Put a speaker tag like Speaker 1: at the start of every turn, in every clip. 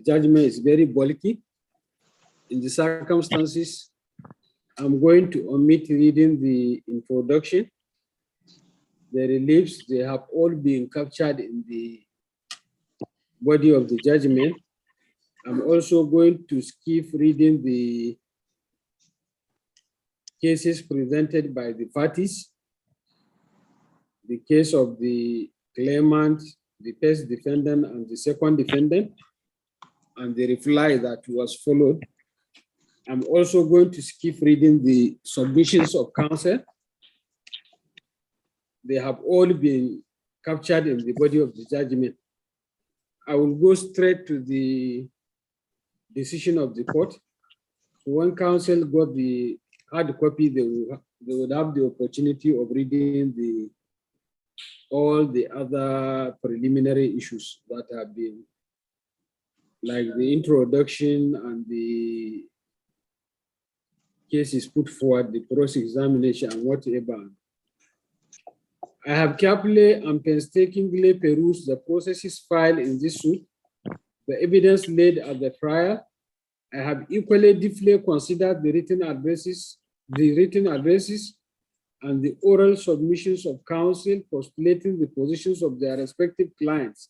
Speaker 1: judgment is very bulky. In the circumstances, I'm going to omit reading the introduction. The reliefs, they have all been captured in the body of the judgment. I'm also going to skip reading the cases presented by the parties, the case of the claimant, the first defendant, and the second defendant, and the reply that was followed. I'm also going to skip reading the submissions of counsel. They have all been captured in the body of the judgment. I will go straight to the decision of the court. So when counsel got the hard copy, they would have the opportunity of reading all the other preliminary issues that have been, like the introduction and the cases put forward, the cross-examination and whatever. I have carefully and painstakingly perused the processes filed in this suit, the evidence laid at the trial. I have equally deeply considered the written addresses and the oral submissions of counsel postulating the positions of their respective clients.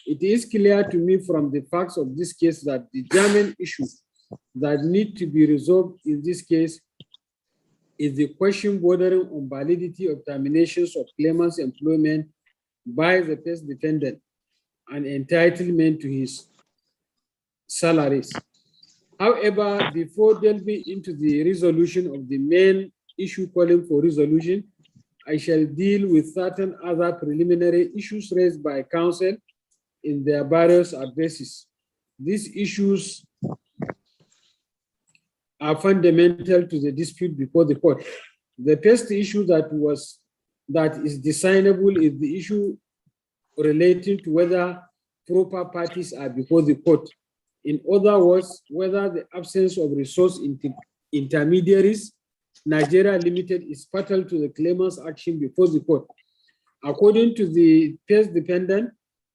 Speaker 1: It is clear to me from the facts of this case that the germane issue that need to be resolved in this case is the question bordering on validity of terminations of claimant's employment by the first defendant and entitlement to his salaries. However, before delving into the resolution of the main issue calling for resolution, I shall deal with certain other preliminary issues raised by counsel in their various addresses. These issues are fundamental to the dispute before the court. The first issue that is discernible is the issue relating to whether proper parties are before the court. In other words, whether the absence of resource intermediaries, Nigeria Limited, is fatal to the claimant's action before the court. According to the first defendant,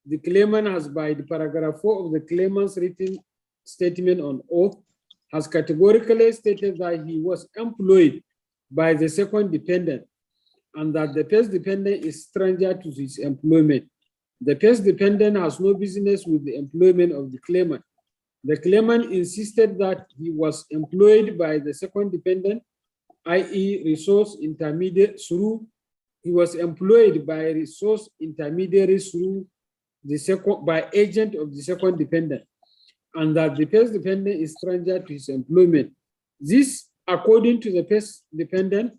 Speaker 1: the claimant has, by the paragraph 4 of the claimant's written statement on oath, has categorically stated that he was employed by the second defendant and that the first defendant is stranger to his employment. The first defendant has no business with the employment of the claimant. The claimant insisted that he was employed by the second defendant, i.e. resource intermediate through, he was employed by resource intermediaries through the second, by agent of the second defendant, and that the first defendant is stranger to his employment. This, according to the first defendant,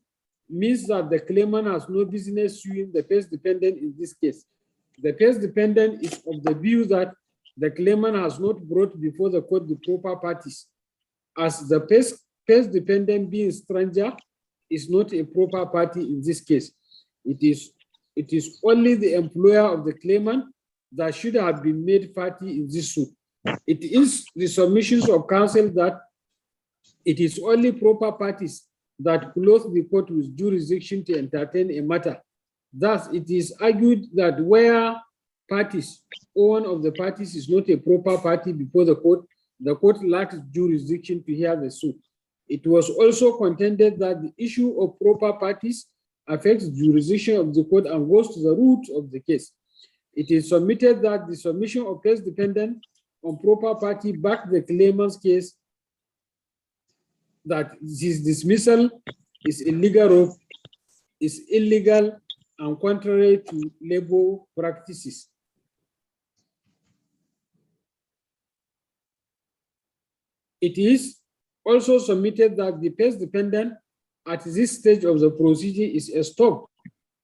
Speaker 1: means that the claimant has no business suing the first defendant in this case. The first defendant is of the view that the claimant has not brought before the court the proper parties, as the first defendant, being stranger, is not a proper party in this case. It is only the employer of the claimant that should have been made party in this suit. It is the submissions of counsel that it is only proper parties that clothe the court with jurisdiction to entertain a matter. Thus, it is argued that where parties, or one of the parties is not a proper party before the court lacks jurisdiction to hear the suit. It was also contended that the issue of proper parties affects jurisdiction of the court and goes to the root of the case. It is submitted that the submission of first defendant on proper party back the claimant's case that his dismissal is illegal and contrary to labor practices. It is also submitted that the first defendant at this stage of the procedure is stopped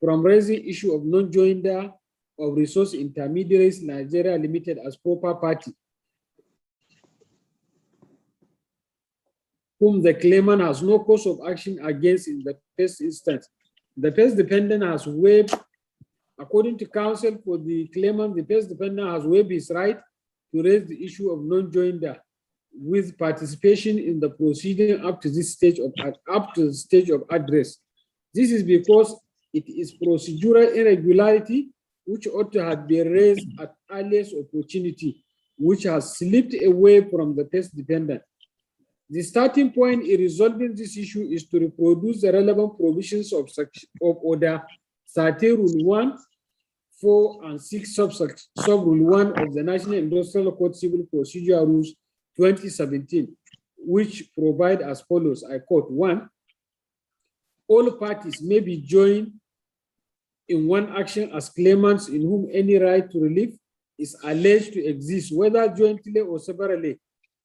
Speaker 1: from raising issue of non-joinder of resource intermediaries Nigeria Limited as proper party, whom the claimant has no cause of action against in the first instance. The first defendant has waived, according to counsel for the claimant, the first defendant has waived his right to raise the issue of non-joinder with participation in the proceeding up to this stage of address. This is because it is procedural irregularity which ought to have been raised at earliest opportunity which has slipped away from the first defendant. The starting point in resolving this issue is to reproduce the relevant provisions of Order 30, Rule 1, 4, and 6, Sub-Rule 1 of the National Industrial Code Civil Procedure Rules 2017, which provide as follows, I quote, 1, all parties may be joined in one action as claimants in whom any right to relief is alleged to exist, whether jointly or severally,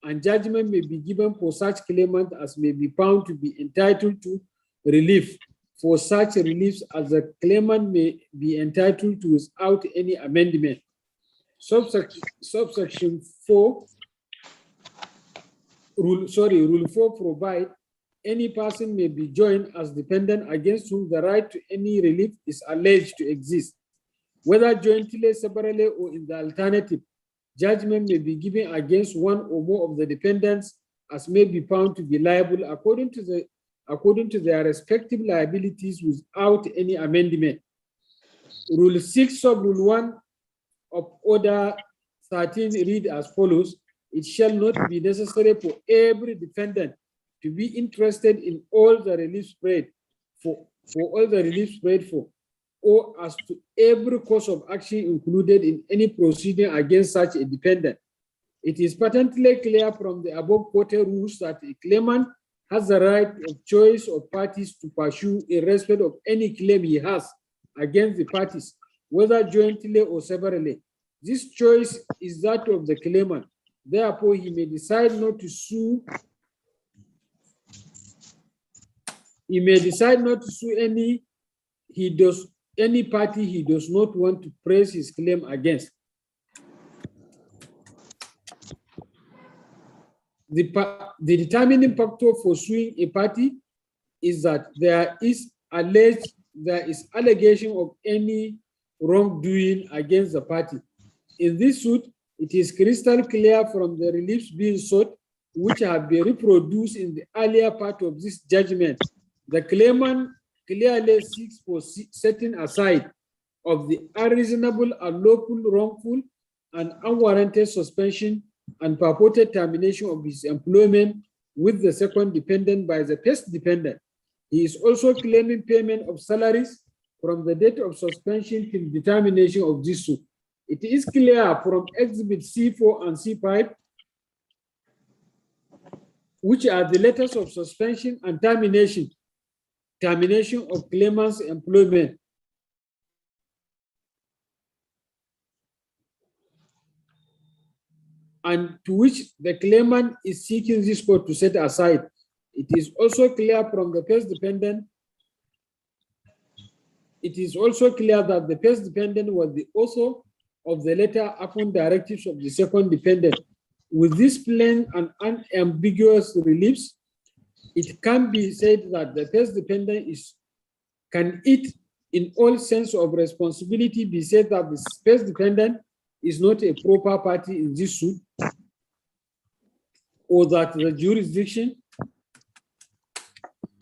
Speaker 1: and judgment may be given for such claimant as may be found to be entitled to relief for such reliefs as the claimant may be entitled to without any amendment. Subsection 4, Rule 4 provide any person may be joined as dependent against whom the right to any relief is alleged to exist, whether jointly, separately, or in the alternative. Judgment may be given against one or more of the dependents as may be found to be liable according to their respective liabilities without any amendment. Rule 6, Sub-Rule 1 of Order 13 read as follows: it shall not be necessary for every defendant to be interested in all the relief spread for or as to every course of action included in any proceeding against such a defendant. It is patently clear from the above quoted rules that a claimant has the right of choice of parties to pursue in respect of any claim he has against the parties, whether jointly or severally. This choice is that of the claimant. Therefore, he may decide not to sue. He may decide not to sue any party he does not want to press his claim against. The determining factor for suing a party is that there is allegation of any wrongdoing against the party. In this suit, it is crystal clear from the reliefs being sought, which have been reproduced in the earlier part of this judgment. The claimant clearly seeks for setting aside of the unreasonable, unlawful, wrongful, and unwarranted suspension and purported termination of his employment with the second dependent by the first dependent. He is also claiming payment of salaries from the date of suspension till determination of this suit. It is clear from Exhibit C4 and C5, which are the letters of suspension and termination of claimant's employment, and to which the claimant is seeking this court to set aside. It is also clear from the first dependent. It is also clear that the first dependent was the author of the letter upon directives of the second dependent. With this plain and unambiguous reliefs, it can be said that the first dependent can it, in all sense of responsibility, be said that the first dependent is not a proper party in this suit, or that the jurisdiction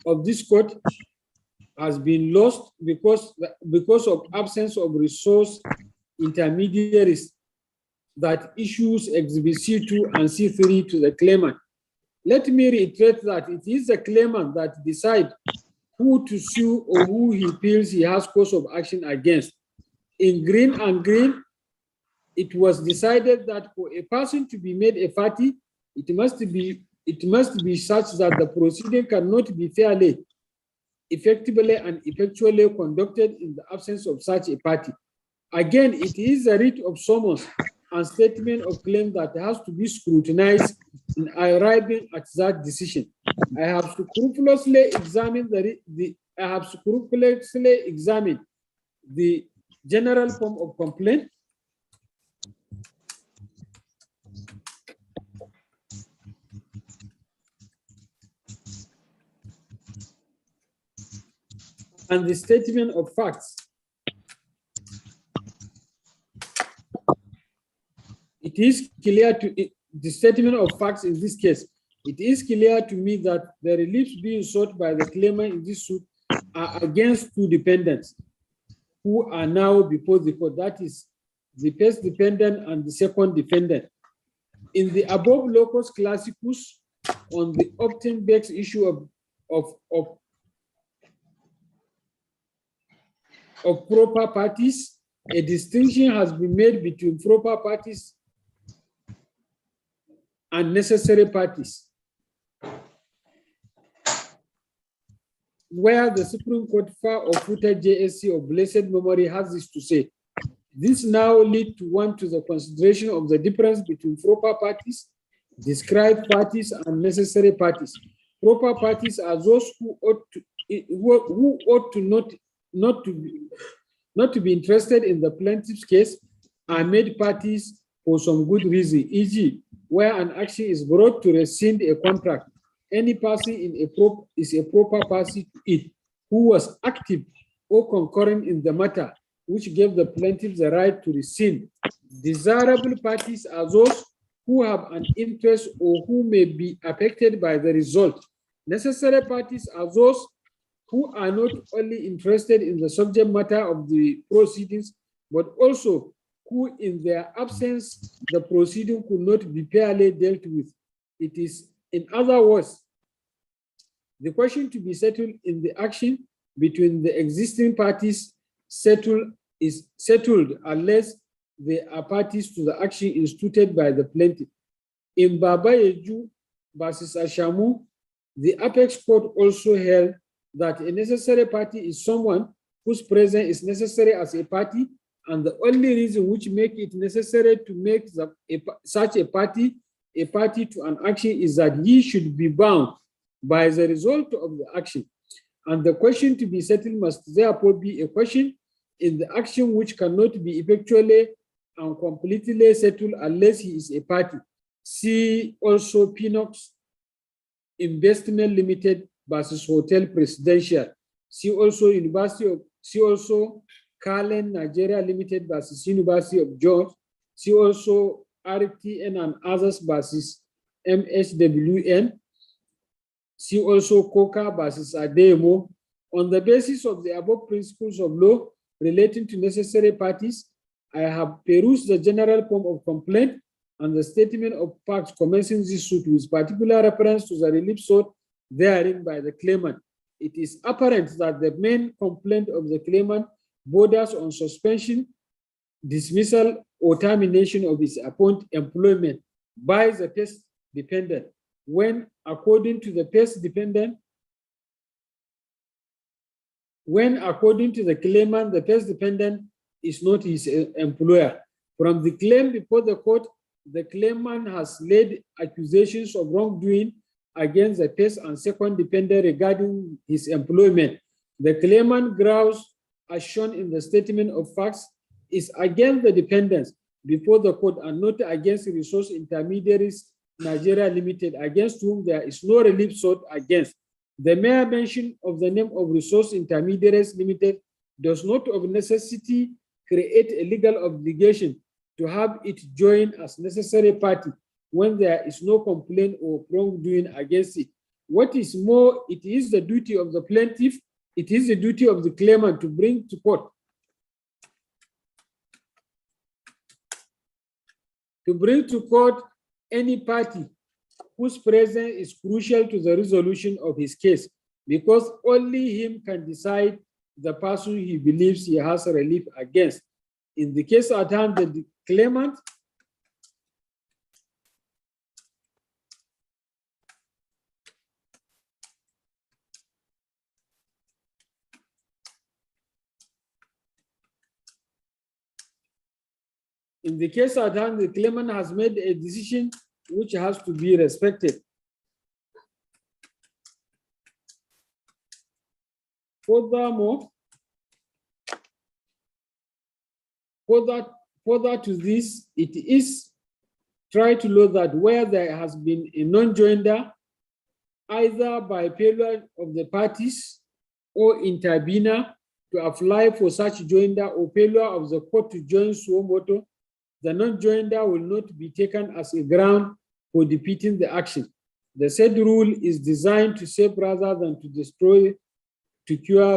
Speaker 1: of this court has been lost because of absence of resource intermediaries that issues Exhibit C2 and C3 to the claimant. Let me reiterate that it is the claimant that decides who to sue or who he feels he has cause of action against. In Green and Green, it was decided that for a person to be made a party, it must be such that the proceeding cannot be fairly, effectively, and effectually conducted in the absence of such a party. Again, it is the writ of summons and statement of claim that has to be scrutinized in arriving at that decision. I have scrupulously examined the general form of complaint, and the statement of facts. It is clear to the statement of facts in this case. It is clear to me that the reliefs being sought by the claimant in this suit are against two dependents who are now before the court. That is the first dependent and the second dependent. In the above locus classicus, on the often vexed issue of proper parties, a distinction has been made between proper parties and necessary parties, where the Supreme Court far of Futa JSC of blessed memory has this to say. This now leads to the consideration of the difference between proper parties, described parties, and necessary parties. Proper parties are those who ought to not to be interested in the plaintiff's case are made parties for some good reason, e.g., where an action is brought to rescind a contract. Any party is a proper party to it who was active or concurrent in the matter, which gave the plaintiff the right to rescind. Desirable parties are those who have an interest or who may be affected by the result. Necessary parties are those who are not only interested in the subject matter of the proceedings, but also who, in their absence, the proceeding could not be fairly dealt with. It is, in other words, the question to be settled in the action between the existing parties is settled unless they are parties to the action instituted by the plaintiff. In Babayeju versus Ashamu, the apex court also held that a necessary party is someone whose presence is necessary as a party, and the only reason which make it necessary to make such a party to an action is that he should be bound by the result of the action. And the question to be settled must therefore be a question in the action which cannot be effectually and completely settled unless he is a party. See also Pinox Investment Limited versus Hotel Presidential. See also Carlen Nigeria Limited versus University of Georgia. See also RTN and others versus MSWN. See also Coca versus Ademo. On the basis of the above principles of law relating to necessary parties, I have perused the general form of complaint and the statement of facts commencing this suit with particular reference to the relief sought therein by the claimant. It is apparent that the main complaint of the claimant borders on suspension, dismissal, or termination of his employment by the first dependent, when according to the claimant, the first dependent is not his employer. From the claim before the court, the claimant has laid accusations of wrongdoing against the first and second dependent regarding his employment. The claimant grounds, as shown in the statement of facts, is against the dependents before the court and not against Resource Intermediaries Nigeria Limited, against whom there is no relief sought against. The mere mention of the name of Resource Intermediaries Limited does not of necessity create a legal obligation to have it join as necessary party when there is no complaint or wrongdoing against it. What is more, it is the duty of the plaintiff, it is the duty of the claimant to bring to court any party whose presence is crucial to the resolution of his case, because only him can decide the person he believes he has relief against. In the case at hand, the claimant has made a decision which has to be respected. Furthermore, further to this, it is tried to know that where there has been a non-joinder, either by failure of the parties or intervener to apply for such joinder, or failure of the court to join suo motu, the non-joinder will not be taken as a ground for defeating the action. The said rule is designed to save rather than to destroy, to cure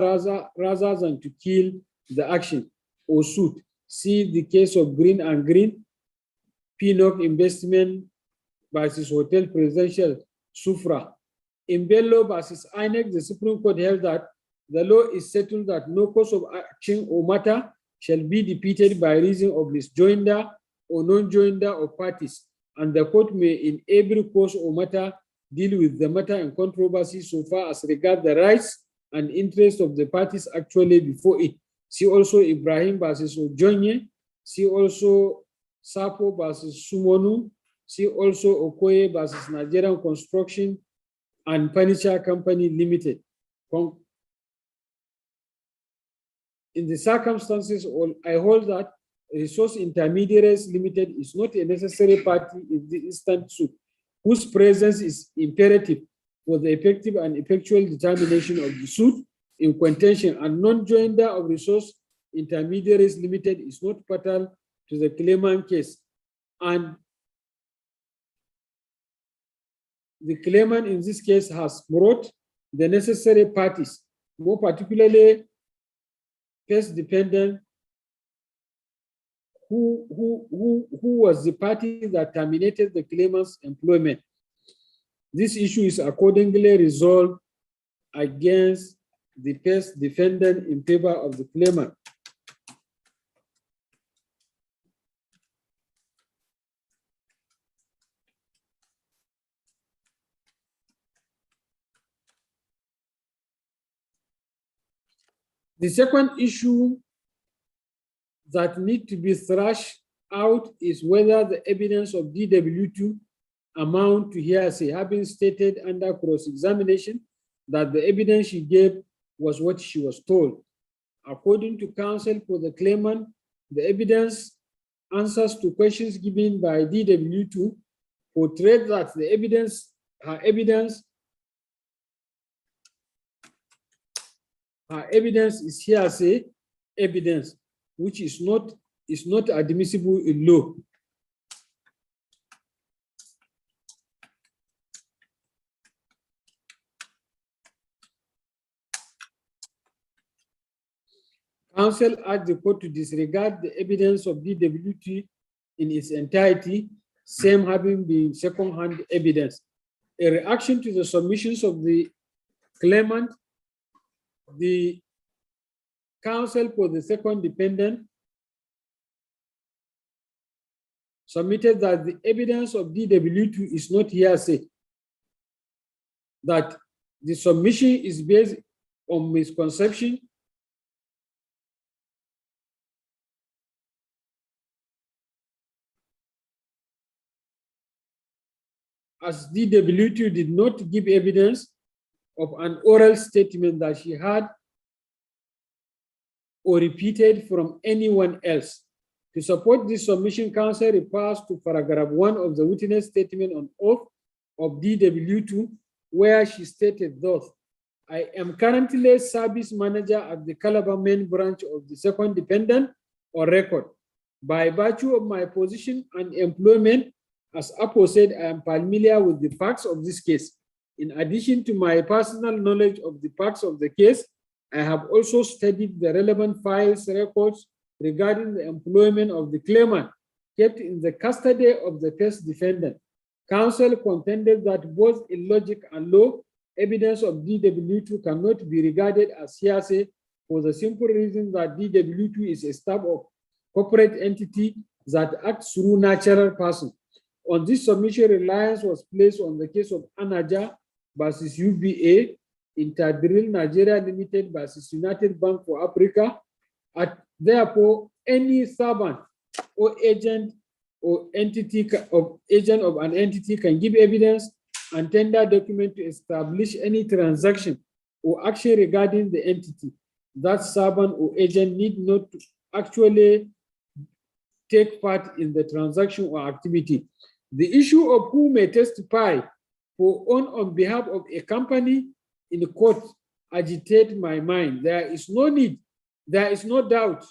Speaker 1: rather than to kill the action or suit. See the case of Green and Green, Pinnock Investment versus Hotel Presidential Sufra. In Bello versus INEC, the Supreme Court held that the law is settled that no cause of action or matter shall be defeated by reason of misjoinder or non-joinder of parties, and the court may in every cause or matter deal with the matter in controversy so far as regard the rights and interests of the parties actually before it. See also Ibrahim versus Ojonye. See also Sapo versus Sumonu. See also Okoye versus Nigerian Construction and Furniture Company Limited. In the circumstances, I hold that Resource Intermediaries Limited is not a necessary party in the instant suit, whose presence is imperative for the effective and effectual determination of the suit in contention, and non-joinder of Resource Intermediaries Limited is not fatal to the claimant case. And the claimant in this case has brought the necessary parties, more particularly first defendant, who was the party that terminated the claimant's employment. This issue is accordingly resolved against the first defendant in favor of the claimant. The second issue that needs to be thrashed out is whether the evidence of DW2 amount to hearsay, having stated under cross-examination that the evidence she gave was what she was told. According to counsel for the claimant, the evidence answers to questions given by DW2 portrayed that the evidence, her evidence is hearsay evidence, which is not admissible in law. Counsel urged the court to disregard the evidence of DWT in its entirety, same having been second-hand evidence. A reaction to the submissions of the claimant, the counsel for the second defendant submitted that the evidence of DW2 is not hearsay, that the submission is based on misconception as DW2 did not give evidence of an oral statement that she had or repeated from anyone else. To support this submission, counsel refers to paragraph 1 of the witness statement on oath of DW2, where she stated thus: I am currently service manager at the Calabar main branch of the second defendant on record. By virtue of my position and employment, as aforesaid, I am familiar with the facts of this case. In addition to my personal knowledge of the facts of the case, I have also studied the relevant files records regarding the employment of the claimant kept in the custody of the first defendant. Counsel contended that both in logic and law, evidence of DW2 cannot be regarded as hearsay for the simple reason that DW2 is a staff of corporate entity that acts through natural person. On this submission, reliance was placed on the case of Anaja versus UBA, Interdrill Nigeria Limited versus United Bank for Africa. Therefore, any servant or agent or entity of an entity can give evidence and tender document to establish any transaction or action regarding the entity. That servant or agent need not to actually take part in the transaction or activity. The issue of who may testify on behalf of a company in the court agitate my mind. There is no need, there is no doubt.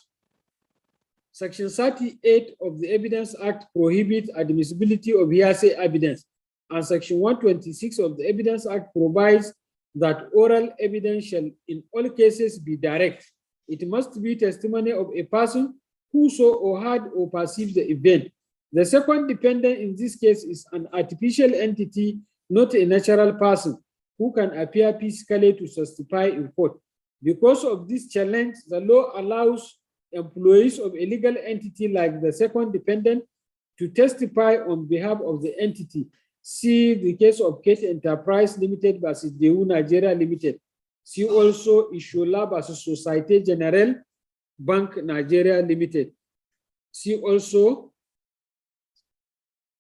Speaker 1: Section 38 of the Evidence Act prohibits admissibility of hearsay evidence, and Section 126 of the Evidence Act provides that oral evidence shall in all cases be direct. It must be testimony of a person who saw or heard or perceived the event. The second defendant in this case is an artificial entity, not a natural person, who can appear physically to testify in court. Because of this challenge, the law allows employees of a legal entity like the second defendant to testify on behalf of the entity. See the case of Kate Enterprise Limited versus Dewu Nigeria Limited. See also Ishola versus Societe Generale Bank Nigeria Limited. See also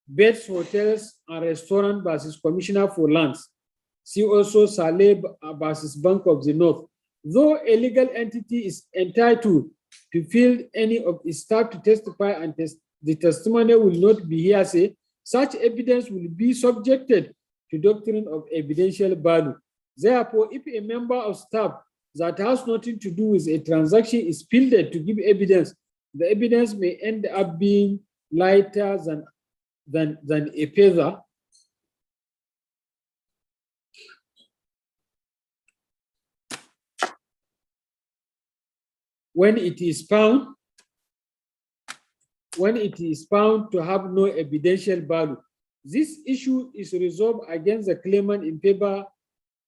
Speaker 1: Beds, Hotels and Restaurant versus Commissioner for Lands. See also Saleh versus Bank of the North. Though a legal entity is entitled to field any of its staff to testify and the testimony will not be hearsay, such evidence will be subjected to doctrine of evidential value. Therefore, if a member of staff that has nothing to do with a transaction is fielded to give evidence, the evidence may end up being lighter than a feather. When it is found to have no evidential value. This issue is resolved against the claimant in favor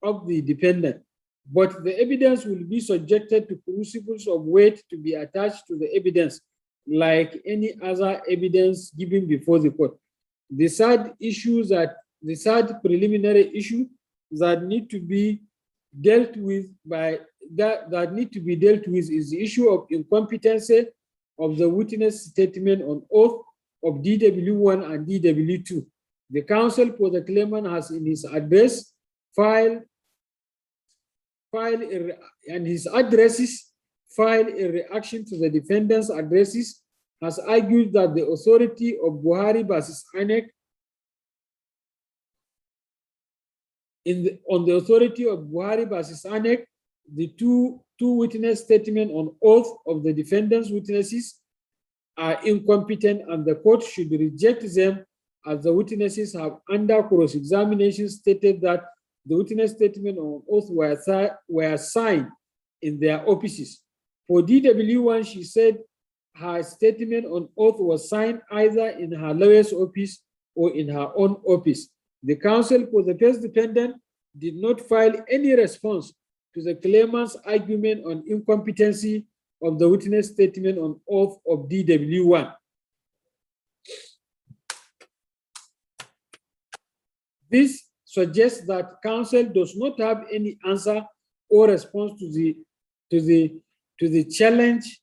Speaker 1: of the defendant, but the evidence will be subjected to principles of weight to be attached to the evidence, like any other evidence given before the court. The third preliminary issue that need to be dealt with is the issue of incompetency of the witness statement on oath of DW1 and DW2. The counsel for the claimant has in his address filed in reaction to the defendant's addresses, has argued that the authority of Buhari versus INEC on the authority of Buhari versus INEC, the two witness statements on oath of the defendant's witnesses are incompetent and the court should reject them, as the witnesses have under cross-examination stated that the witness statement on oath were signed in their offices. For DW1, she said her statement on oath was signed either in her lawyer's office or in her own office. The counsel for the first defendant did not file any response to the claimant's argument on incompetency of the witness statement on oath of DW1. This suggests that counsel does not have any answer or response to the challenge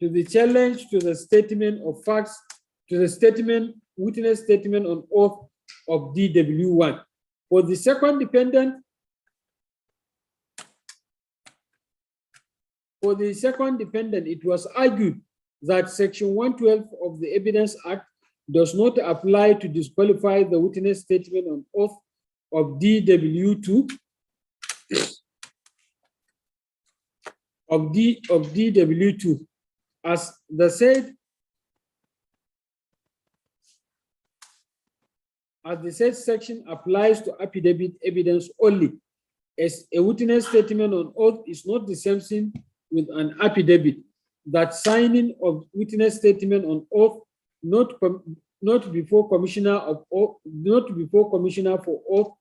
Speaker 1: to the statement of facts, to the witness statement on oath of DW1. For the second defendant, it was argued that Section 112 of the Evidence Act does not apply to disqualify the witness statement on oath of DW2 of DW2, as the said section applies to affidavit evidence only, as a witness statement on oath is not the same thing with an affidavit. That signing of witness statement on oath not before commissioner for oath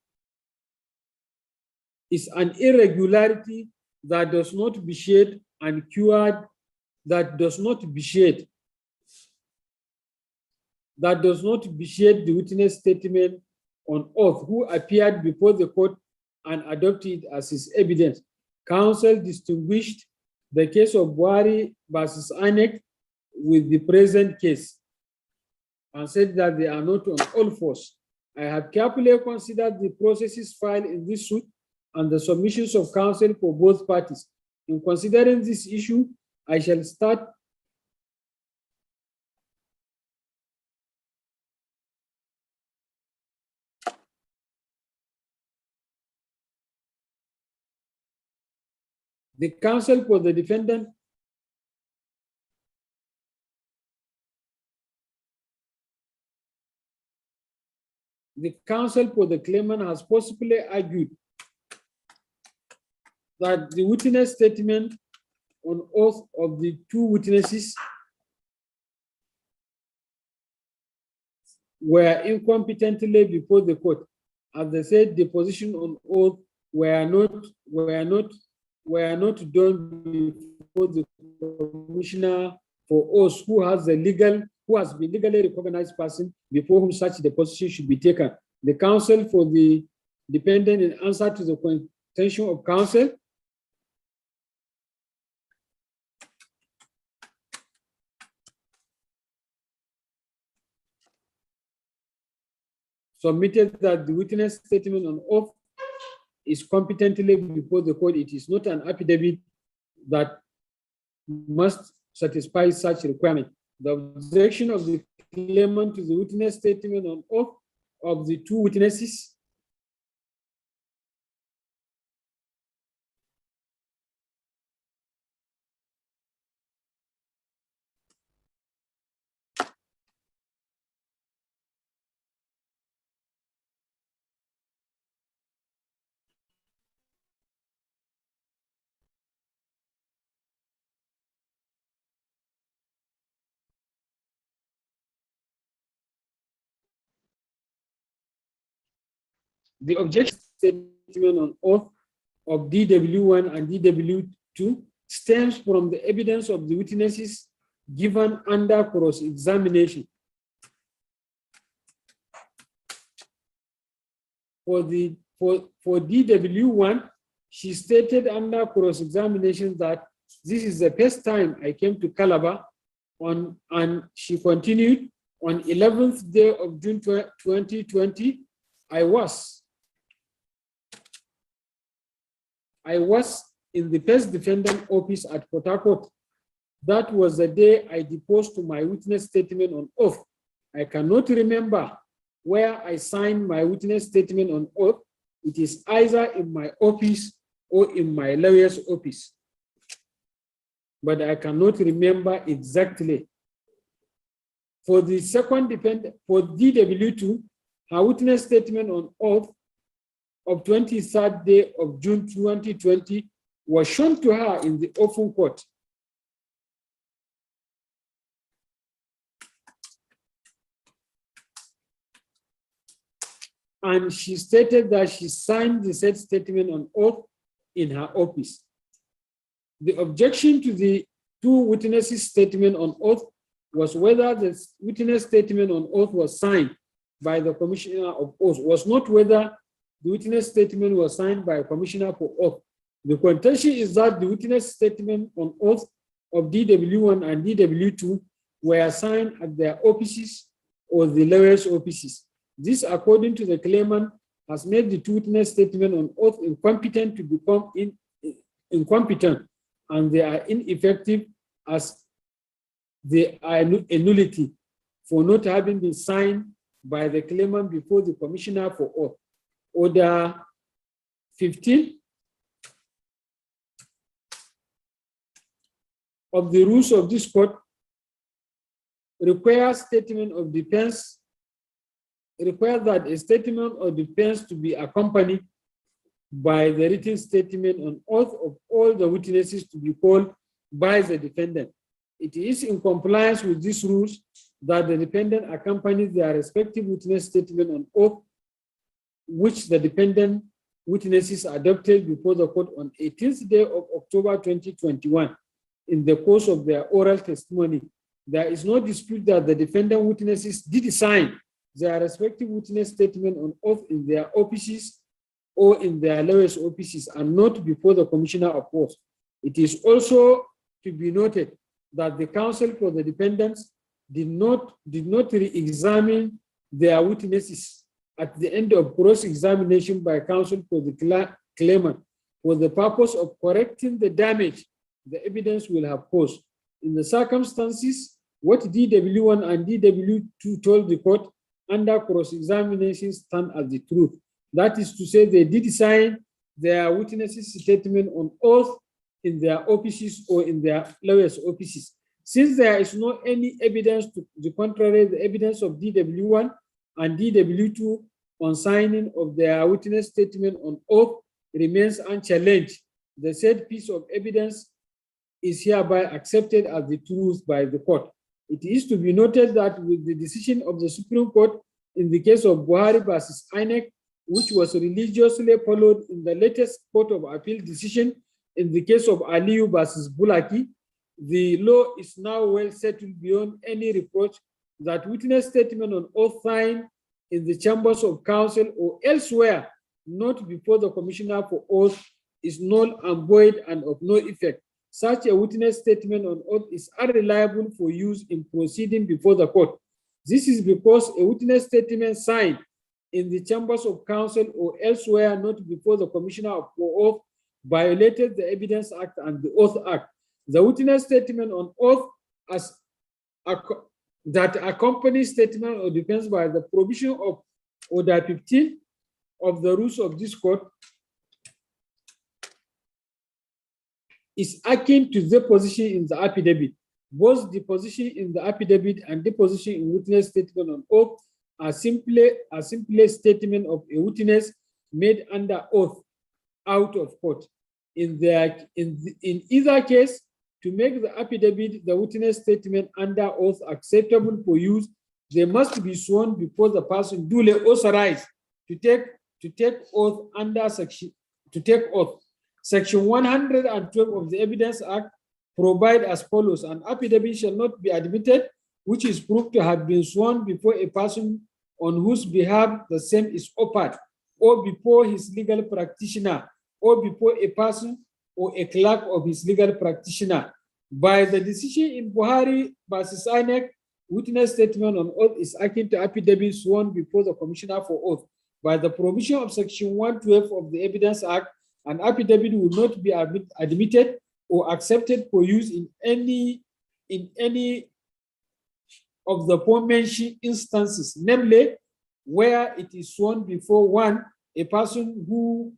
Speaker 1: is an irregularity that does not vitiate and cured, that does not vitiate the witness statement on oath who appeared before the court and adopted as his evidence. Counsel distinguished the case of Buhari versus INEC with the present case and said that they are not on all fours. I have carefully considered the processes filed in this suit and the submissions of counsel for both parties. In considering this issue, I shall start the counsel for the defendant the counsel for the claimant has possibly argued that the witness statement on oath of the two witnesses were incompetently before the court, as they said deposition on oath were not done before the commissioner for oath, who has been legally recognized person before whom such deposition should be taken. The counsel for the dependent, in answer to the contention of counsel, submitted that the witness statement on oath is competently before the court. It is not an affidavit that must satisfy such requirement. The objection of the claimant to the witness statement on oath of the two witnesses the objection statement on oath of DW1 and DW2 stems from the evidence of the witnesses given under cross-examination. For DW1, she stated under cross-examination that this is the first time I came to Calabar, and she continued, on 11th day of June 2020, I was in the first defendant office at Port Harcourt. That was the day I deposed to my witness statement on oath. I cannot remember where I signed my witness statement on oath. It is either in my office or in my lawyer's office, but I cannot remember exactly. For the second defendant, for DW2, her witness statement on oath of 23rd day of June 2020 was shown to her in the open court. And she stated that she signed the said statement on oath in her office. The objection to the two witnesses' statement on oath was whether the witness statement on oath was signed by the commissioner of oath, was not whether the witness statement was signed by a commissioner for oath. The contention is that the witness statement on oath of DW1 and DW2 were signed at their offices or the lawyer's offices. This, according to the claimant, has made the two witness statement on oath incompetent to become incompetent, and they are ineffective as they are a nullity for not having been signed by the claimant before the commissioner for oath. Order 15 of the rules of this court requires that a statement of defense to be accompanied by the written statement on oath of all the witnesses to be called by the defendant. It is in compliance with these rules that the defendant accompanies their respective witness statement on oath, which the defendant witnesses adopted before the court on 18th day of October 2021 in the course of their oral testimony. There is no dispute that the defendant witnesses did sign their respective witness statement on oath in their offices or in their lawyer's offices and not before the commissioner of oath. It is also to be noted that the counsel for the defendants did not re-examine their witnesses at the end of cross-examination by counsel for the claimant for the purpose of correcting the damage the evidence will have caused. In the circumstances, what DW1 and DW2 told the court under cross-examination stand as the truth. That is to say, they did sign their witnesses' statement on oath in their offices or in their lawyers' offices. Since there is no any evidence to the contrary, the evidence of DW1 and DW2 on signing of their witness statement on oath remains unchallenged. The said piece of evidence is hereby accepted as the truth by the court. It is to be noted that with the decision of the Supreme Court in the case of Buhari versus INEC, which was religiously followed in the latest Court of Appeal decision in the case of Aliyu versus Bulaki, the law is now well settled beyond any reproach that witness statement on oath signed in the chambers of council or elsewhere, not before the commissioner for oath, is null and void and of no effect. Such a witness statement on oath is unreliable for use in proceeding before the court. This is because a witness statement signed in the chambers of council or elsewhere, not before the commissioner for oath, violated the Evidence Act and the Oath Act. The witness statement on oath that accompanies statement of defense by the provision of Order 15 of the rules of this court is akin to the position in the affidavit. Both the position in the affidavit and the position in witness statement on oath are simply a statement of a witness made under oath out of court. In either case, to make the affidavit, the witness statement under oath acceptable for use, they must be sworn before the person duly authorized to take oath under section 112 of the Evidence Act provide as follows: an affidavit shall not be admitted which is proved to have been sworn before a person on whose behalf the same is offered, or before his legal practitioner, or before a person or a clerk of his legal practitioner. By the decision in Buhari versus INEC, witness statement on oath is akin to affidavit sworn before the commissioner for oath. By the provision of section 112 of the Evidence Act, an affidavit will not be admitted or accepted for use in any of the aforementioned instances, namely where it is sworn before one, a person who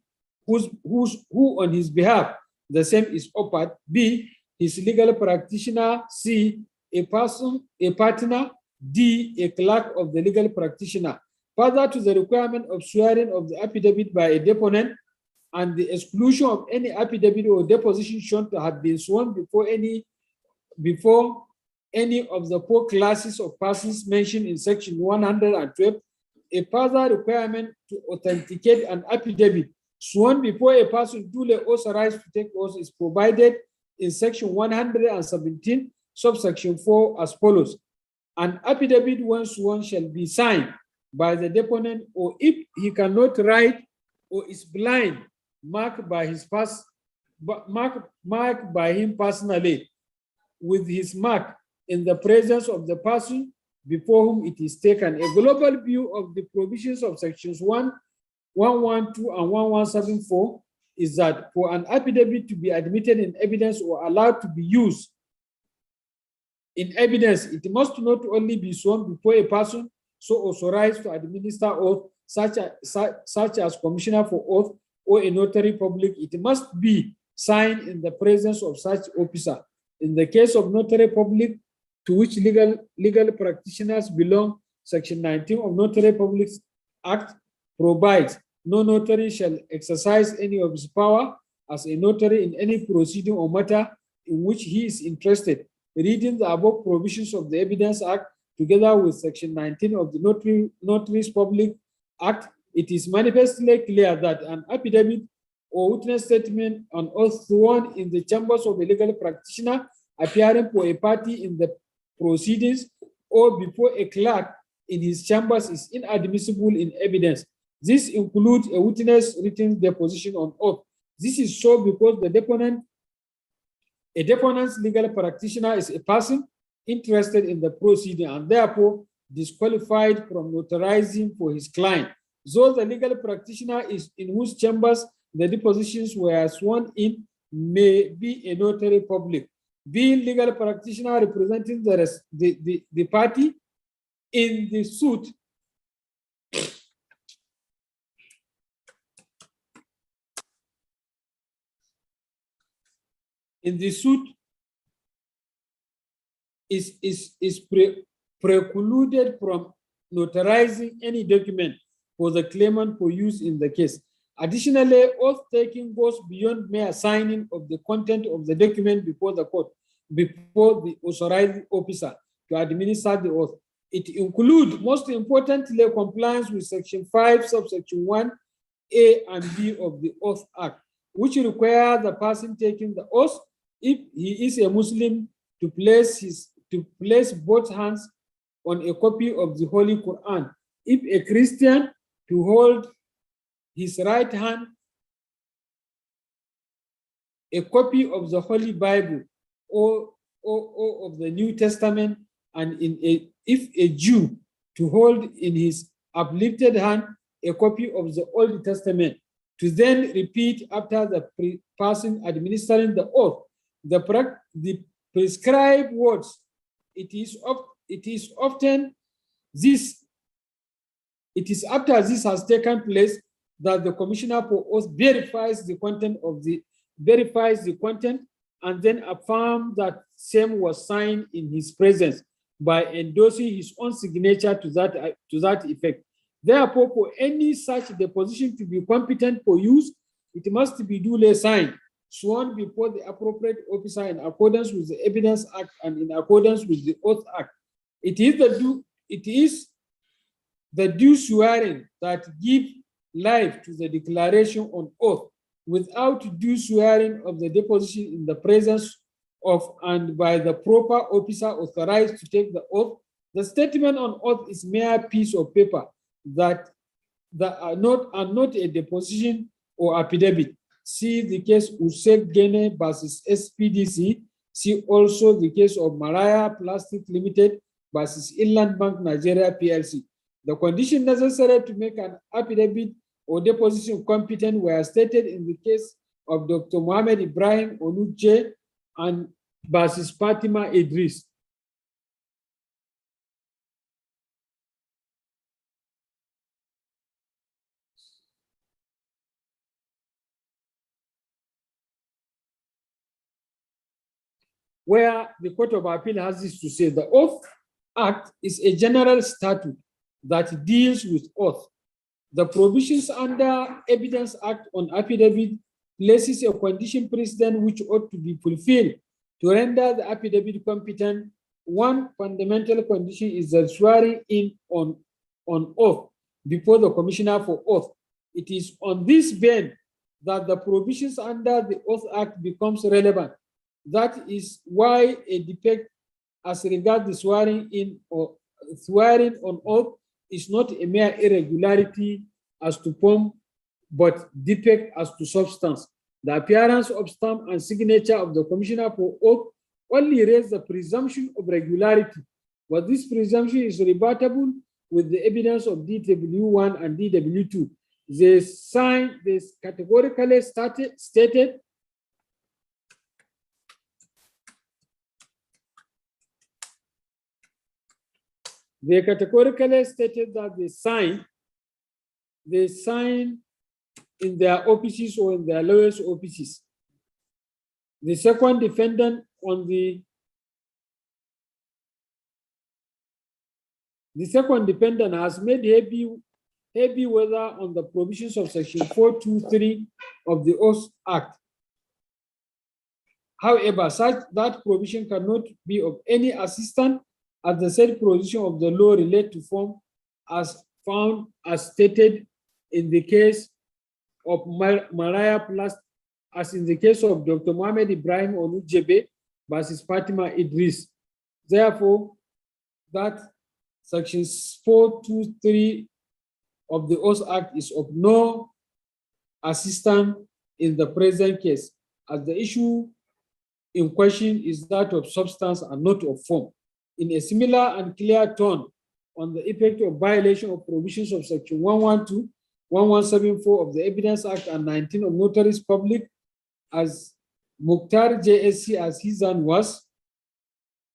Speaker 1: on his behalf the same is offered, B, his legal practitioner, C, a partner, D, a clerk of the legal practitioner. Further to the requirement of swearing of the affidavit by a deponent and the exclusion of any affidavit or deposition shown to have been sworn before any of the four classes of persons mentioned in section 112, a further requirement to authenticate an affidavit sworn before a person duly authorized to take oath is provided in section 117, subsection 4 as follows: an affidavit when sworn shall be signed by the deponent, or if he cannot write or is blind, marked by him personally with his mark in the presence of the person before whom it is taken. A global view of the provisions of sections 112 and 1174 is that for an affidavit to be admitted in evidence or allowed to be used in evidence, it must not only be sworn before a person so authorized to administer oath, such as commissioner for oath or a notary public, it must be signed in the presence of such officer. In the case of notary public, to which legal practitioners belong, section 19 of Notary Public Act provides no notary shall exercise any of his power as a notary in any proceeding or matter in which he is interested. Reading the above provisions of the Evidence Act together with section 19 of the Notaries Public Act, it is manifestly clear that an affidavit or witness statement on oath sworn in the chambers of a legal practitioner appearing for a party in the proceedings or before a clerk in his chambers is inadmissible in evidence. This includes a witness written deposition on oath. This is so because a deponent's legal practitioner is a person interested in the proceeding and therefore disqualified from notarizing for his client. So the legal practitioner is in whose chambers the depositions were sworn in may be a notary public. Being legal practitioner representing the party in the suit is precluded from notarizing any document for the claimant for use in the case. Additionally, oath-taking goes beyond mere signing of the content of the document before the court, before the authorized officer to administer the oath. It includes, most importantly, compliance with Section 5, subsection 1A and B of the Oath Act, which require the person taking the oath, if he is a Muslim, to place both hands on a copy of the Holy Quran. If a Christian, to hold his right hand a copy of the Holy Bible or of the New Testament, and if a Jew, to hold in his uplifted hand a copy of the Old Testament, to then repeat after the person administering the oath the prescribed words. It is after this has taken place that the Commissioner for Oath verifies the content and then affirms that same was signed in his presence by endorsing his own signature to that effect. Therefore, for any such deposition to be competent for use, it must be duly signed, sworn before the appropriate officer in accordance with the Evidence Act and in accordance with the Oath Act. It is the due swearing that give life to the declaration on oath. Without due swearing of the deposition in the presence of and by the proper officer authorized to take the oath, the statement on oath is mere piece of paper that are not a deposition or affidavit. See the case Usek Gene versus SPDC. See also the case of Maraya Plastic Limited versus Inland Bank Nigeria PLC. The condition necessary to make an affidavit or deposition competent were stated in the case of Dr. Mohammed Ibrahim Onuje and versus Fatima Idris. Where the Court of Appeal has this to say: the Oath Act is a general statute that deals with oath. The provisions under Evidence Act on affidavit places a condition precedent which ought to be fulfilled to render the affidavit competent. One fundamental condition is the swearing in on oath before the Commissioner for Oath. It is on this vein that the provisions under the Oath Act becomes relevant. That is why a defect as regards the swearing in or swearing on oath is not a mere irregularity as to form, but defect as to substance. The appearance of stamp and signature of the Commissioner for Oath only raises the presumption of regularity, but this presumption is rebuttable with the evidence of DW1 and DW2. They categorically stated They categorically stated that they sign in their offices or in their lawyers' offices. The second defendant has made heavy weather on the provisions of Section 423 of the Oath Act. However, that provision cannot be of any assistance as the said provision of the law relate to form as found as stated in the case of Maraya Plus, as in the case of Dr. Mohammed Ibrahim Onujebe versus Fatima Idris. Therefore, that Section 423 of the Oath Act is of no assistance in the present case, as the issue in question is that of substance and not of form. In a similar and clear tone on the effect of violation of provisions of Section 112, 1174 of the Evidence Act and 19 of Notaries Public, as Mukhtar JSC as his son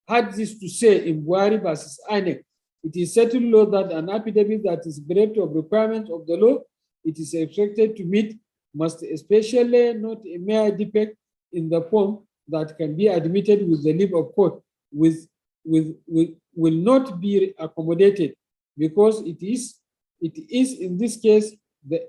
Speaker 1: had this to say in Buhari versus INEC. It is settled law that an affidavit that is bereft of requirements of the law it is expected to meet must especially not a mere defect in the form that can be admitted with the leave of court will not be accommodated, because it is in this case the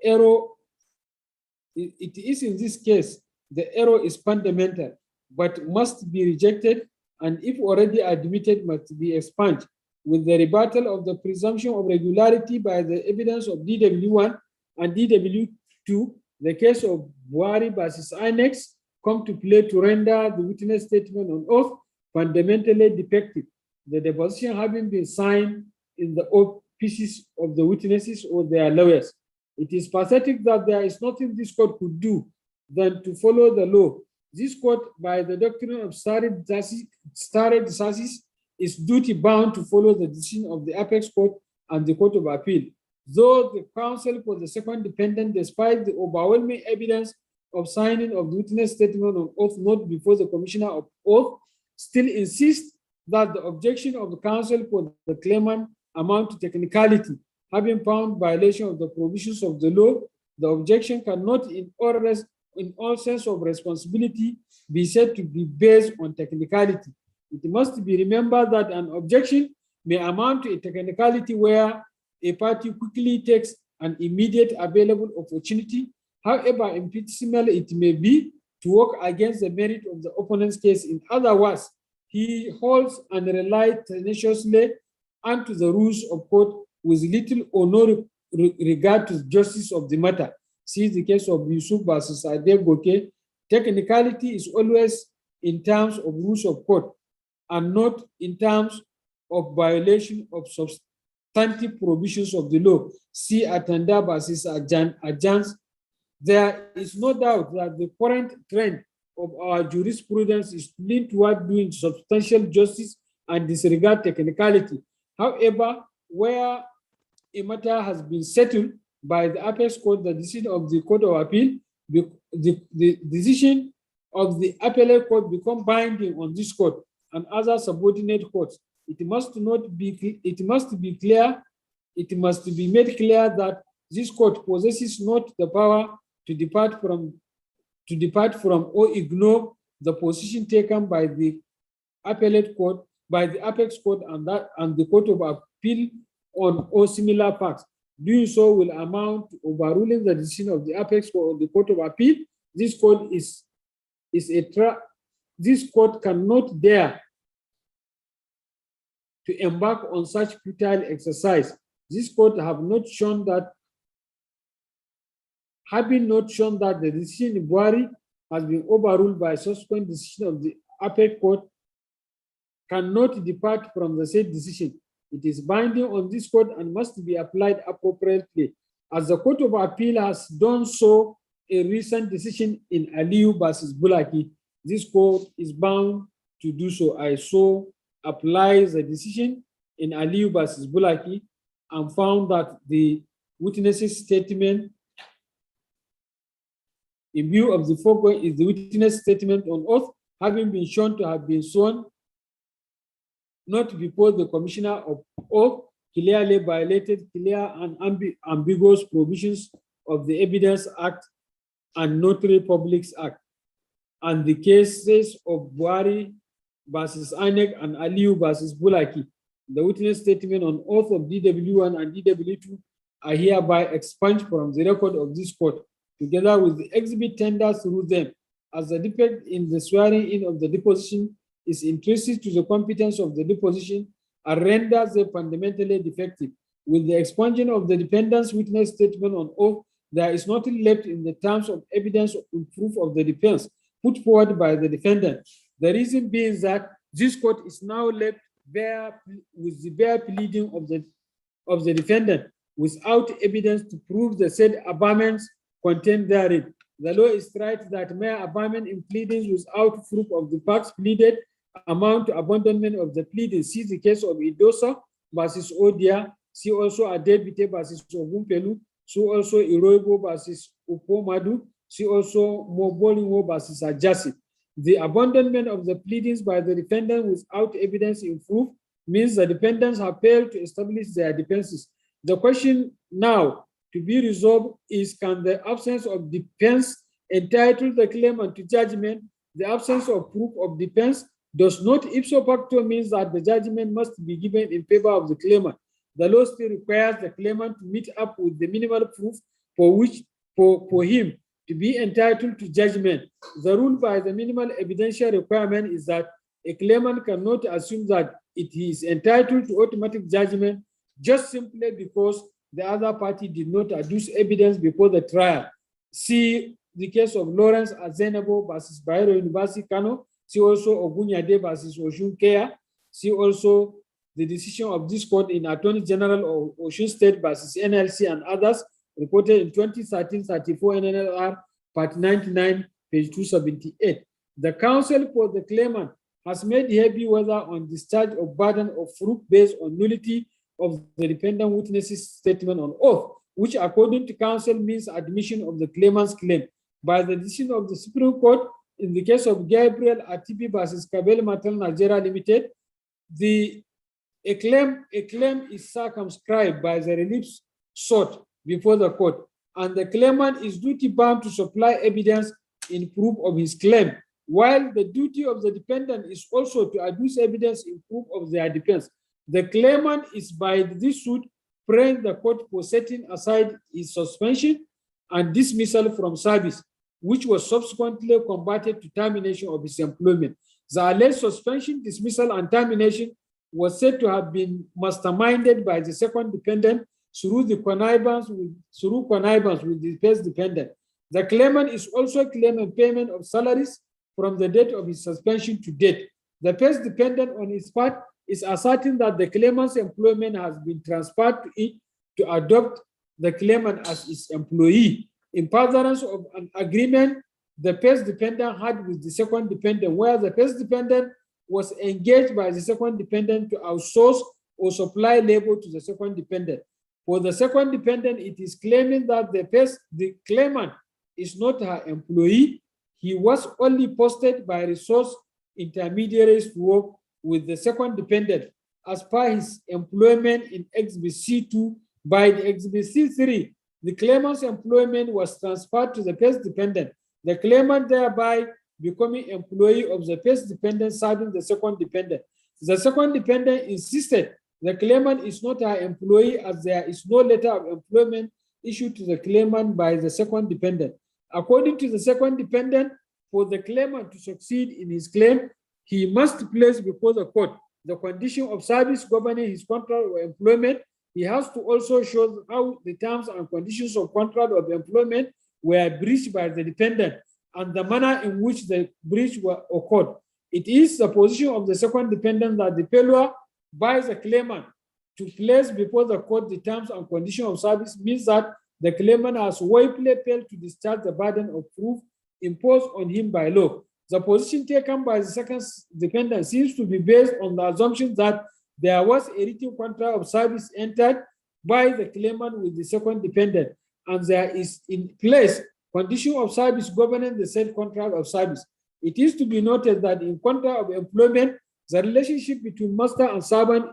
Speaker 1: error is fundamental but must be rejected, and if already admitted must be expunged. with the rebuttal of the presumption of regularity by the evidence of DW1 and DW2, the case of Buhari versus Annex come to play to render the witness statement on oath fundamentally defective, the deposition having been signed in the offices of the witnesses or their lawyers. It is pathetic that there is nothing this court could do than to follow the law. This court, by the doctrine of stare decisis, is duty bound to follow the decision of the apex court and the Court of Appeal. Though the counsel for the second defendant, despite the overwhelming evidence of signing of the witness statement on oath not before the commissioner of oath, still insists that the objection of the counsel for the claimant amount to technicality. Having found violation of the provisions of the law, the objection cannot in all sense of responsibility be said to be based on technicality. It must be remembered that an objection may amount to a technicality where a party quickly takes an immediate available opportunity. However infinitesimal it may be, to work against the merit of the opponent's case. In other words, he holds and relies tenaciously onto the rules of court with little or no regard to the justice of the matter. See the case of Yusuf versus Adegoke. Technicality is always in terms of rules of court and not in terms of violation of substantive provisions of the law. See Atanda versus Ajans. There is no doubt that the current trend of our jurisprudence is to lean toward doing substantial justice and disregard technicality. However, where a matter has been settled by the apex court, the decision of the Court of Appeal, the decision of the appellate court become binding on this court and other subordinate courts. It must be made clear that this court possesses not the power to depart from or ignore the position taken by the appellate court, by the apex court and the Court of Appeal on all similar facts. Doing so will amount to overruling the decision of the apex court or the Court of Appeal. This court cannot dare to embark on such futile exercise. This court having not shown that the decision in Buhari has been overruled by a subsequent decision of the apex court, cannot depart from the said decision. It is binding on this court and must be applied appropriately. As the Court of Appeal has done so in recent decision in Aliyu versus Bulaki, this court is bound to do so. I so applies the decision in Aliyu versus Bulaki and found that the witness's statement in view of the foregoing is the witness statement on oath having been shown to have been sworn not before the commissioner of oath clearly violated clear and ambiguous provisions of the Evidence Act and Notary Publics Act, and the cases of Buhari versus INEC and Aliyu versus Bulaki. The witness statement on oath of DW1 and DW2 are hereby expunged from the record of this court, together with the exhibit tendered through them, as the defect in the swearing in of the deposition is intrinsic to the competence of the deposition and renders them fundamentally defective. With the expunction of the defendant's witness statement on oath, there is nothing left in the terms of evidence in proof of the defense put forward by the defendant. The reason being that this court is now left bare with the bare pleading of the defendant without evidence to prove the said abatements contained therein. The law is right that mere abatement in pleadings without proof of the facts pleaded amount to abandonment of the pleading. See the case of Idosa versus Odia. See also Adebite versus Ogumpelu. See also Iroibo versus Upomadu. See also Mobolingo versus Ajasi. The abandonment of the pleadings by the defendant without evidence in proof means the defendants have failed to establish their defenses. The question now to be resolved is, can the absence of defense entitle the claimant to judgment? The absence of proof of defense does not ipso facto means that the judgment must be given in favor of the claimant. The law still requires the claimant to meet up with the minimal proof for him to be entitled to judgment. The rule by the minimal evidential requirement is that a claimant cannot assume that it is entitled to automatic judgment just simply because the other party did not adduce evidence before the trial. See the case of Lawrence Azenabo versus Bayero University, Kano. See also Ogunyade versus Oshun Kea. See also the decision of this court in Attorney General of Osun State versus NLC and others, reported in 2013, 34 NNLR, part 99, page 278. The counsel for the claimant has made heavy weather on discharge of burden of proof based on nullity of the dependent witness's statement on oath, which according to counsel means admission of the claimant's claim. By the decision of the Supreme Court in the case of Gabriel Atipi versus Kabel Matel Nigeria Limited, a claim is circumscribed by the relief sought before the court, and the claimant is duty bound to supply evidence in proof of his claim, while the duty of the defendant is also to adduce evidence in proof of their defense. The claimant is by this suit praying the court for setting aside his suspension and dismissal from service, which was subsequently converted to termination of his employment. The alleged suspension, dismissal, and termination was said to have been masterminded by the second defendant through connivance with the first defendant. The claimant is also claiming payment of salaries from the date of his suspension to date. The first defendant on his part is asserting that the claimant's employment has been transferred to it to adopt the claimant as his employee in furtherance of an agreement the first defendant had with the second defendant, where the first defendant was engaged by the second defendant to outsource or supply labor to the second defendant. For the second defendant, it is claiming that the claimant is not her employee. He was only posted by resource intermediaries to work with the second defendant as per his employment in Exhibit C2. By the Exhibit C3, the claimant's employment was transferred to the first defendant, the claimant thereby becoming employee of the first defendant serving the second defendant. The second defendant insisted the claimant is not her employee as there is no letter of employment issued to the claimant by the second defendant. According to the second defendant, for the claimant to succeed in his claim, he must place before the court the condition of service governing his contract of employment. He has to also show how the terms and conditions of contract of employment were breached by the defendant and the manner in which the breach occurred. It is the position of the second defendant that the failure by the claimant to place before the court the terms and conditions of service means that the claimant has willfully failed to discharge the burden of proof imposed on him by law. The position taken by the second defendant seems to be based on the assumption that there was a written contract of service entered by the claimant with the second defendant, and there is in place condition of service governing the said contract of service. It is to be noted that in contract of employment, the relationship between master and servant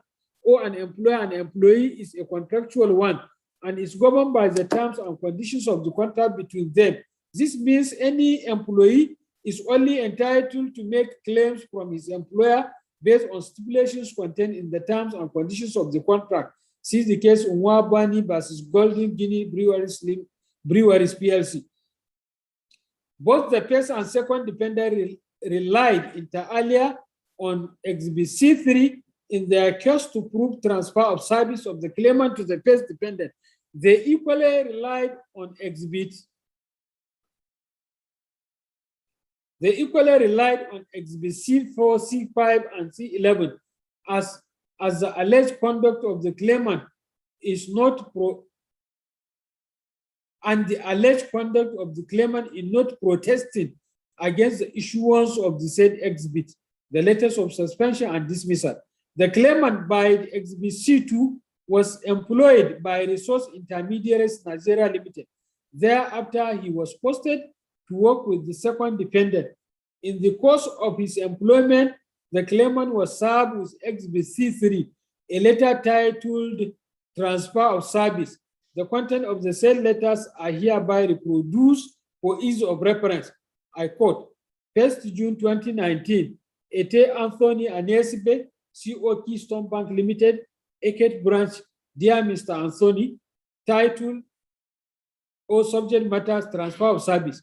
Speaker 1: or an employer and employee is a contractual one and is governed by the terms and conditions of the contract between them. This means any employee is only entitled to make claims from his employer based on stipulations contained in the terms and conditions of the contract. See the case Nwabani versus Golden Guinea Breweries PLC. Both the first and second defendant relied inter alia on Exhibit C3 in their case to prove transfer of service of the claimant to the first defendant. They equally relied on Exhibit C4, C5, and C11 as the alleged conduct of the claimant is not protesting against the issuance of the said exhibit, the letters of suspension and dismissal. The claimant by the Exhibit C2 was employed by Resource Intermediaries Nigeria Limited. Thereafter, he was posted to work with the second defendant. In the course of his employment, the claimant was served with Exhibit C3, a letter titled Transfer of Service. The content of the said letters are hereby reproduced for ease of reference. I quote, 1st June 2019, Ete Anthony Anesibe, CO Keystone Bank Limited, Eket Branch, Dear Mr. Anthony, title or subject matters transfer of service.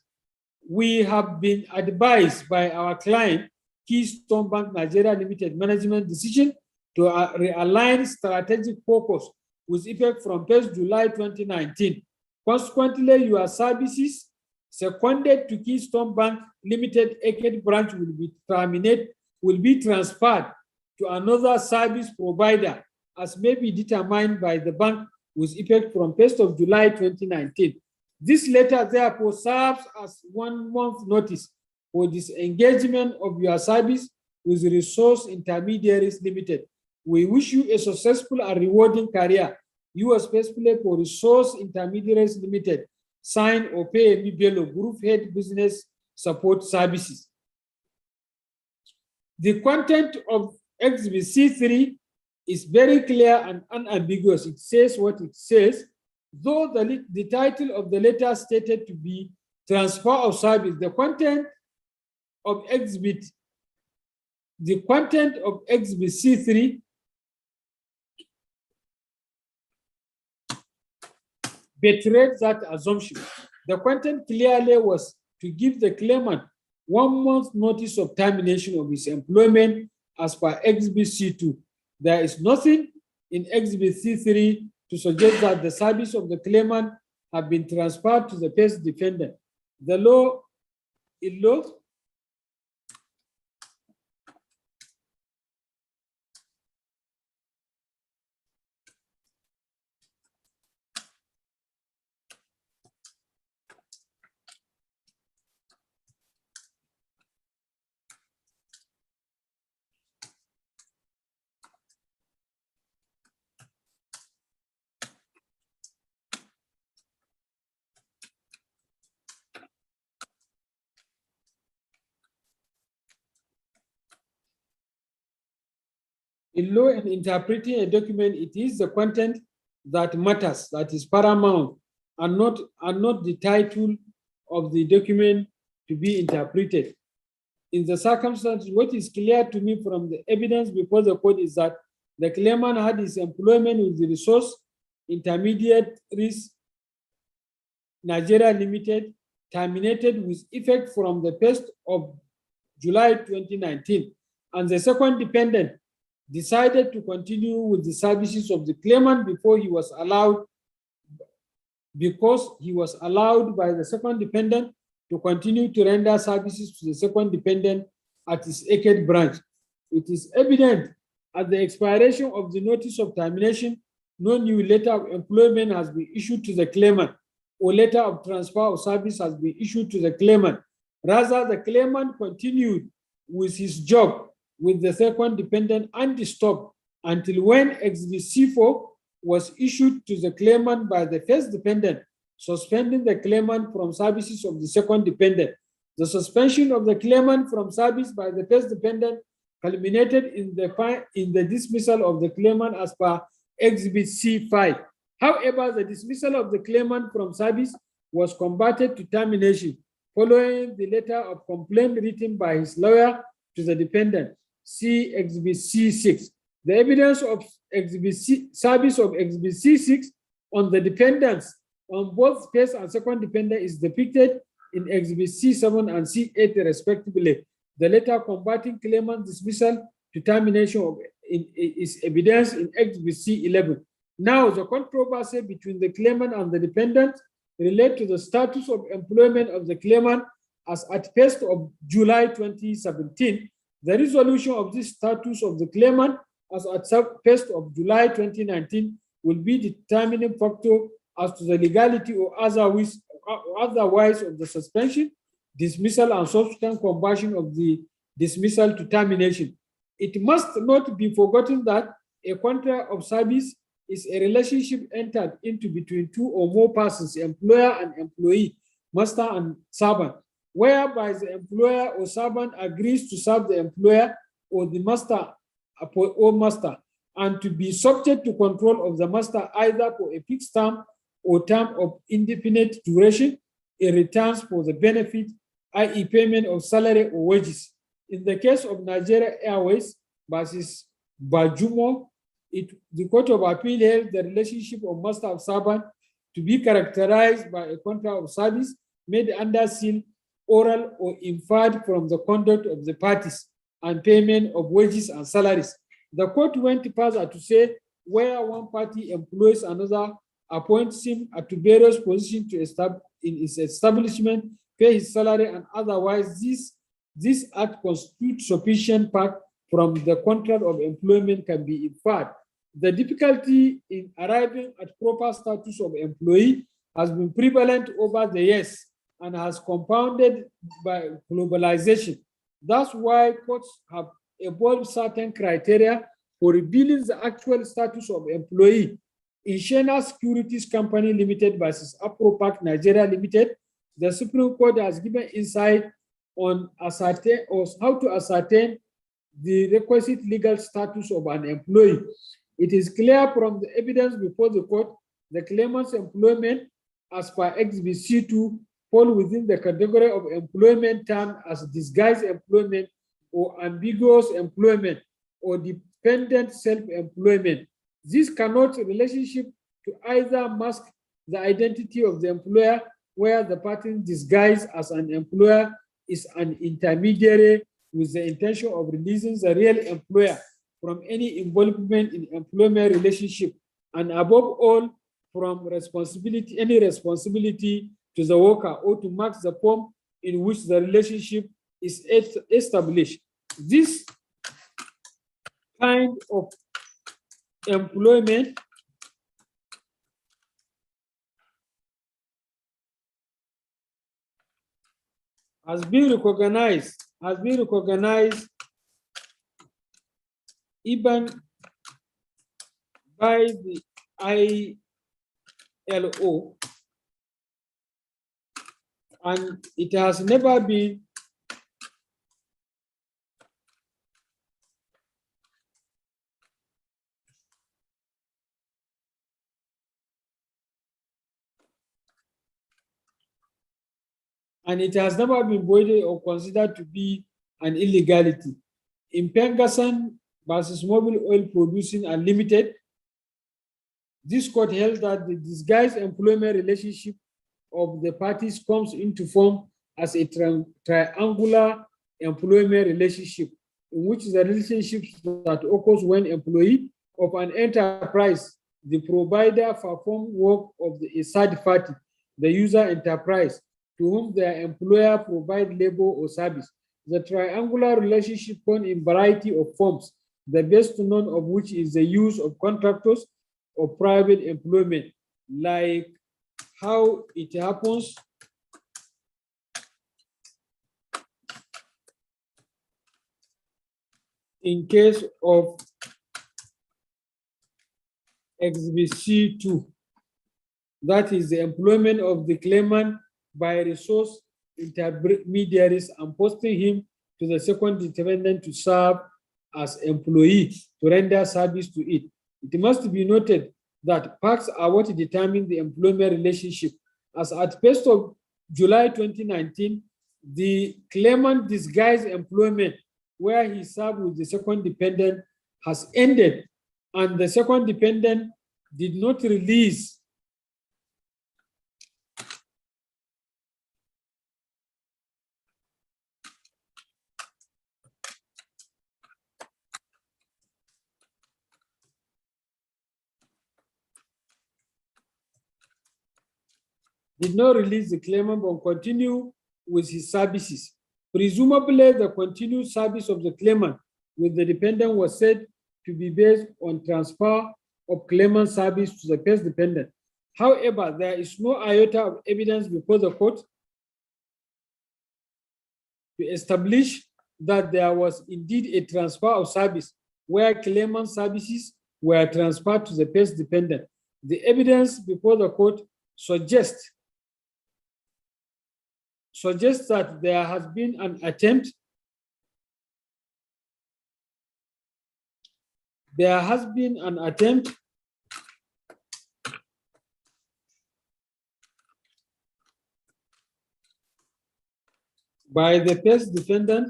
Speaker 1: We have been advised by our client, Keystone Bank Nigeria Limited management decision to realign strategic focus with effect from 1st July 2019. Consequently, your services seconded to Keystone Bank Limited Ekiti branch will be transferred to another service provider as may be determined by the bank with effect from 1st of July 2019. This letter therefore serves as 1 month notice for disengagement of your service with Resource Intermediaries Limited. We wish you a successful and rewarding career. You especially for Resource Intermediaries Limited, signed Opeyemi Bello, Group Head Business Support Services. The content of Exhibit C3 is very clear and unambiguous. It says what it says. Though the title of the letter stated to be transfer of service, the content of Exhibit C3 betrayed that assumption. The content clearly was to give the claimant 1 month notice of termination of his employment as per Exhibit C2. There is nothing in Exhibit C3 to suggest that the service of the claimant have been transferred to the first defendant. The law, in law and interpreting a document, it is the content that matters, that is paramount, and not the title of the document to be interpreted. In the circumstances, what is clear to me from the evidence before the court is that the claimant had his employment with the Resource Intermediaries Nigeria Limited terminated with effect from the 1st of July 2019, and the second dependent decided to continue with the services of the claimant because he was allowed by the second dependent to continue to render services to the second dependent at his Ekiti branch. It is evident at the expiration of the notice of termination, no new letter of employment has been issued to the claimant or letter of transfer of service has been issued to the claimant. Rather, the claimant continued with his job with the second dependent undisturbed until when Exhibit C4 was issued to the claimant by the first dependent, suspending the claimant from services of the second dependent. The suspension of the claimant from service by the first dependent culminated in the dismissal of the claimant as per Exhibit C5. However, the dismissal of the claimant from service was converted to termination following the letter of complaint written by his lawyer to the dependent. See Exhibit C6. The evidence of service of Exhibit C6 on the dependents on both first and second dependent is depicted in Exhibit C7 and C8 respectively. The letter converting claimant dismissal to termination is evidence in Exhibit C11. Now, the controversy between the claimant and the dependent relate to the status of employment of the claimant as at 1st of July 2017. The resolution of this status of the claimant as at 1st of July 2019 will be determining factor as to the legality or otherwise of the suspension, dismissal, and subsequent conversion of the dismissal to termination. It must not be forgotten that a contract of service is a relationship entered into between two or more persons, employer and employee, master and servant, whereby the employer or servant agrees to serve the employer or the master and to be subject to control of the master either for a fixed term or term of indefinite duration in return for the benefit, i.e. payment of salary or wages. In the case of Nigeria Airways versus Bajumo, the Court of Appeal held the relationship of master of servant to be characterized by a contract of service made under seal, oral or inferred from the conduct of the parties and payment of wages and salaries. The court went further to say where one party employs another, appoints him at various positions in his establishment, pay his salary, and otherwise this act constitutes sufficient part from the contract of employment can be inferred. The difficulty in arriving at proper status of employee has been prevalent over the years and has compounded by globalization. That's why courts have evolved certain criteria for revealing the actual status of employee. In Shena Securities Company Limited versus Afropac Nigeria Limited, the Supreme Court has given insight on how to ascertain the requisite legal status of an employee. It is clear from the evidence before the court the claimant's employment as per Exhibit C2 fall within the category of employment termed as disguised employment or ambiguous employment or dependent self-employment. This cannot relationship to either mask the identity of the employer, where the party disguised as an employer is an intermediary with the intention of releasing the real employer from any involvement in employment relationship, and above all, from any responsibility to the worker or to mark the form in which the relationship is established. This kind of employment has been recognized even by the ILO, and it has never been voided or considered to be an illegality. In Pengasan versus Mobile Oil Producing Unlimited, this court held that the disguised employment relationship of the parties comes into form as a triangular employment relationship, in which the relationship that occurs when employee of an enterprise, the provider perform work of a third party, the user enterprise, to whom their employer provide labor or service. The triangular relationship comes in variety of forms, the best known of which is the use of contractors or private employment, like how it happens in case of Exhibit C2. That is the employment of the claimant by resource intermediaries and posting him to the second dependent to serve as employee to render service to it. It must be noted that facts are what determine the employment relationship. As at 1st of July 2019, the claimant disguised employment where he served with the second dependent has ended, and the second dependent did not release the claimant but continue with his services. Presumably, the continued service of the claimant with the dependent was said to be based on transfer of claimant service to the first dependent. However, there is no iota of evidence before the court to establish that there was indeed a transfer of service where claimant services were transferred to the first dependent. The evidence before the court suggests that there has been an attempt by the first defendant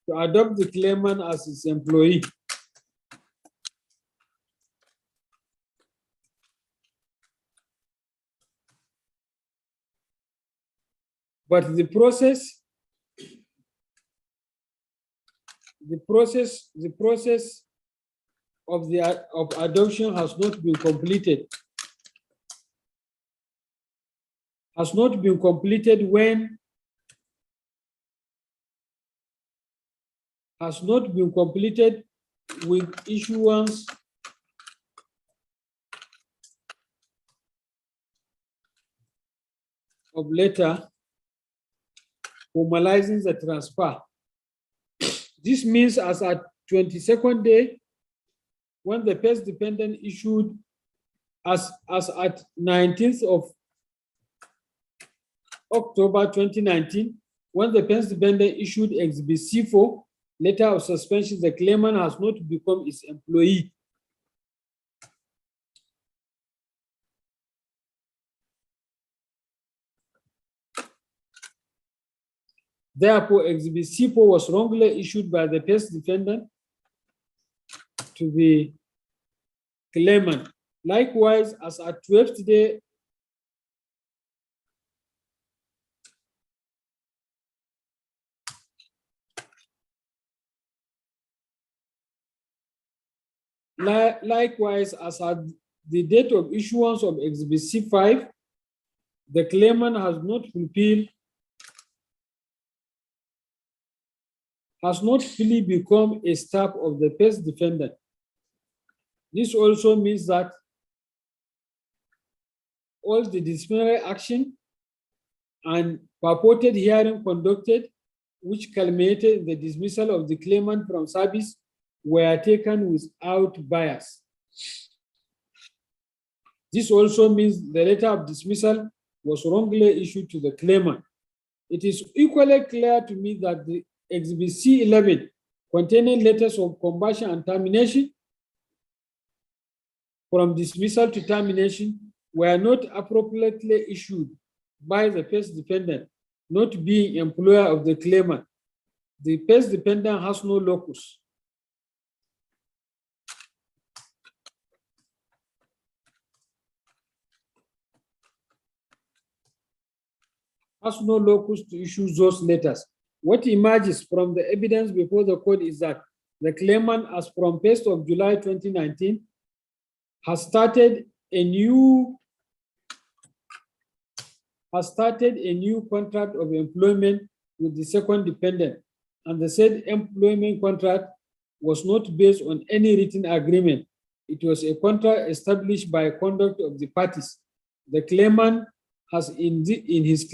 Speaker 1: to adopt the claimant as his employee. but the process of adoption has not been completed. Has not been completed when has not been completed with issuance of letter formalizing the transfer. This means as at 22nd day, when the first dependent issued, as at 19th of October 2019, when the first dependent issued Exhibit C4, letter of suspension, the claimant has not become its employee. Therefore, Exhibit C4 was wrongly issued by the first defendant to the claimant. Likewise, as at 12th day, likewise, as at the date of issuance of Exhibit C5, the claimant has not fully become a staff of the first defendant. This also means that all the disciplinary action and purported hearing conducted, which culminated in the dismissal of the claimant from service, were taken without bias. This also means the letter of dismissal was wrongly issued to the claimant. It is equally clear to me that the Exhibit C11 containing letters of conversion and termination from dismissal to termination were not appropriately issued by the first defendant, not being employer of the claimant. The first defendant has no locus. Has no locus to issue those letters. What emerges from the evidence before the court is that the claimant, as from 1st of July 2019, has started a new contract of employment with the second dependent, and the said employment contract was not based on any written agreement. It was a contract established by conduct of the parties. The claimant has in his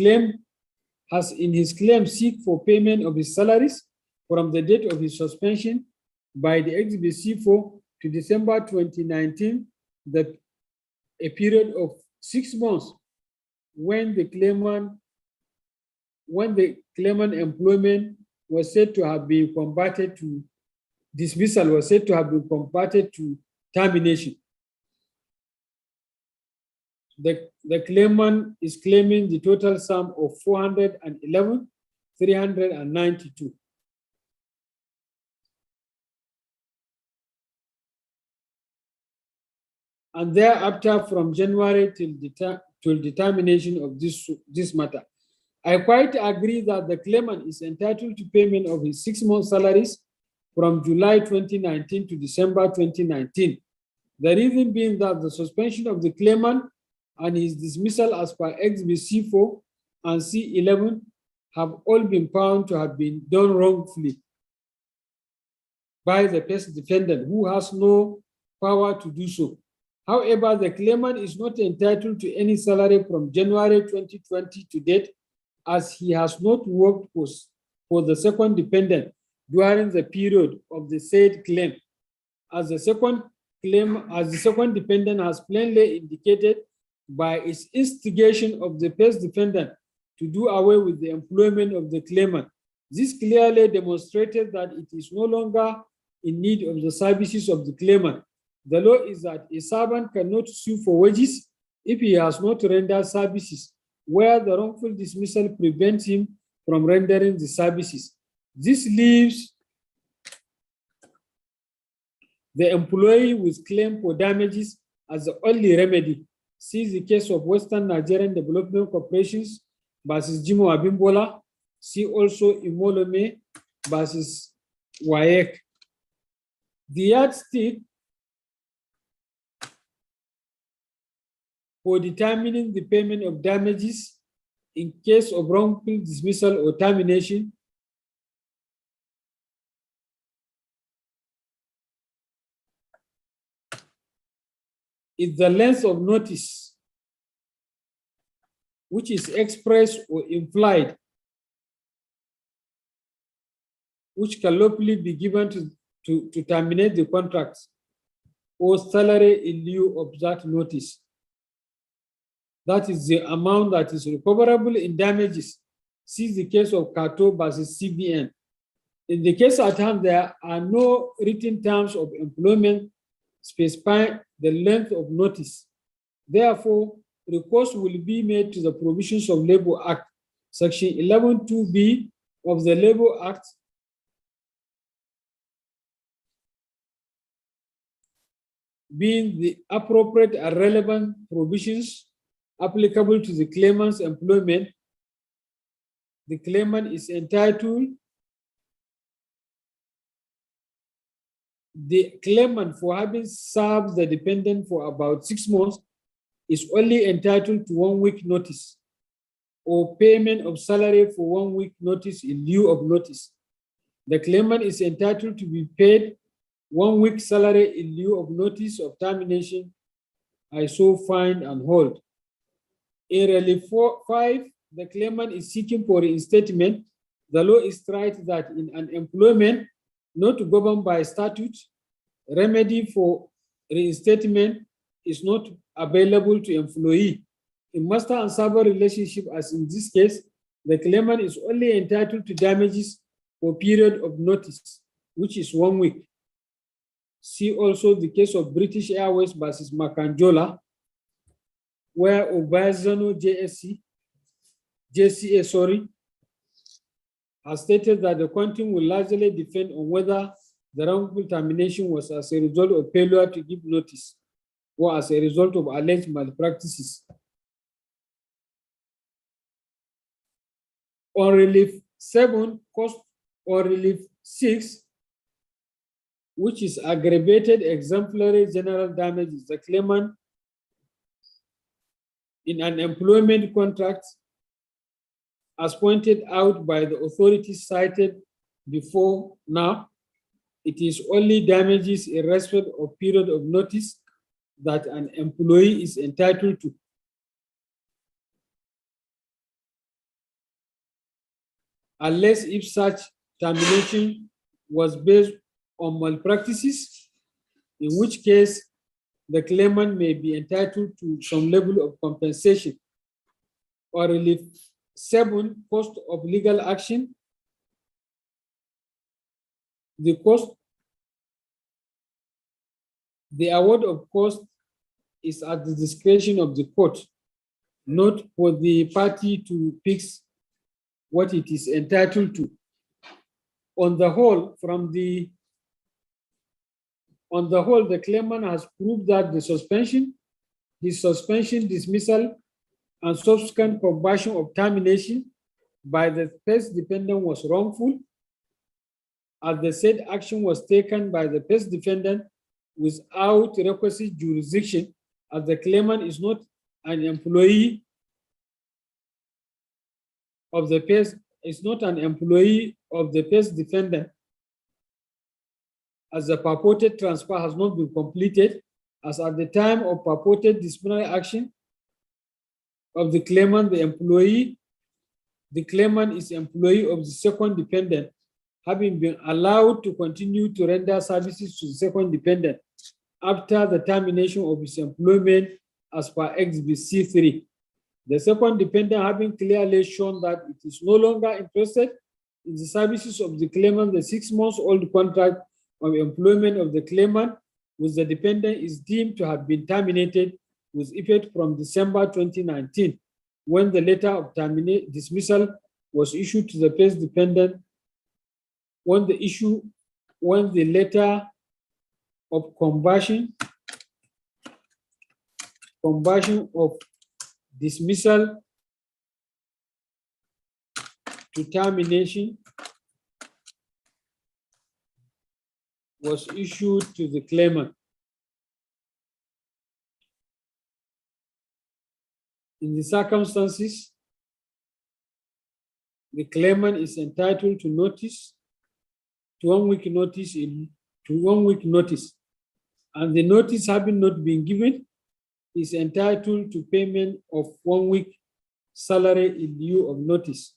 Speaker 1: claim seek for payment of his salaries from the date of his suspension by the Exhibit C4 to December 2019, a period of 6 months when the claimant employment was said to have been converted to dismissal, was said to have been converted to termination. The claimant is claiming the total sum of 411,392. And thereafter, from January till determination of this matter. I quite agree that the claimant is entitled to payment of his 6 month salaries from July 2019 to December 2019. The reason being that the suspension of the claimant and his dismissal as per Exhibit C4 and C11 have all been found to have been done wrongfully by the first defendant, who has no power to do so. However, the claimant is not entitled to any salary from January 2020 to date, as he has not worked for the second dependent during the period of the said claim. As the second dependent has plainly indicated by its instigation of the first defendant to do away with the employment of the claimant. This clearly demonstrated that it is no longer in need of the services of the claimant. The law is that a servant cannot sue for wages if he has not rendered services, where the wrongful dismissal prevents him from rendering the services. This leaves the employee with claim for damages as the only remedy. See the case of Western Nigerian Development Corporations versus Jimo Abimbola. See also Imolome versus Wayek. The yardstick for determining the payment of damages in case of wrongful dismissal or termination is the length of notice, which is expressed or implied, which can lawfully be given to terminate the contract, or salary in lieu of that notice. That is the amount that is recoverable in damages. See the case of Kato versus CBN. In the case at hand, there are no written terms of employment specifying the length of notice. Therefore, recourse will be made to the provisions of Labor Act, Section 11(2)(b) of the Labor Act, being the appropriate and relevant provisions applicable to the claimant's employment. The claimant is entitled, the claimant, for having served the dependent for about 6 months, is only entitled to 1 week notice or payment of salary for 1 week notice in lieu of notice. The claimant is entitled to be paid 1 week salary in lieu of notice of termination, I so find and hold. In relief 5, the claimant is seeking for reinstatement. The law is right that in an employment not governed by statute, remedy for reinstatement is not available to employee. In master and servant relationship, as in this case, the claimant is only entitled to damages for period of notice, which is 1 week. See also the case of British Airways versus Makanjola, where Obazano JCA, has stated that the content will largely depend on whether the wrongful termination was as a result of failure to give notice or as a result of alleged malpractices. On relief 7, cost or relief 6, which is aggravated exemplary general damages, the claimant in an employment contract, as pointed out by the authorities cited before now, it is only damages in respect of period of notice that an employee is entitled to. Unless if such termination was based on malpractices, in which case the claimant may be entitled to some level of compensation. Or relief 7, cost of legal action. The award of cost is at the discretion of the court, not for the party to fix what it is entitled to. On the whole, the claimant has proved that the suspension, dismissal, and subsequent conversion of termination by the first defendant was wrongful, as the said action was taken by the first defendant without requisite jurisdiction, as the claimant is not an employee of the first, defendant, as the purported transfer has not been completed, as at the time of purported disciplinary action of the claimant, the claimant is employee of the second defendant, having been allowed to continue to render services to the second defendant after the termination of his employment as per Exhibit C3. The second defendant, having clearly shown that it is no longer interested in the services of the claimant, the 6-month-old contract of employment of the claimant with the defendant is deemed to have been terminated with effect from December 2019, when the letter of dismissal was issued to the first defendant. When the letter of conversion of dismissal to termination was issued to the claimant. In the circumstances, the claimant is entitled to notice, to 1 week notice, and the notice having not been given is entitled to payment of 1 week salary in lieu of notice.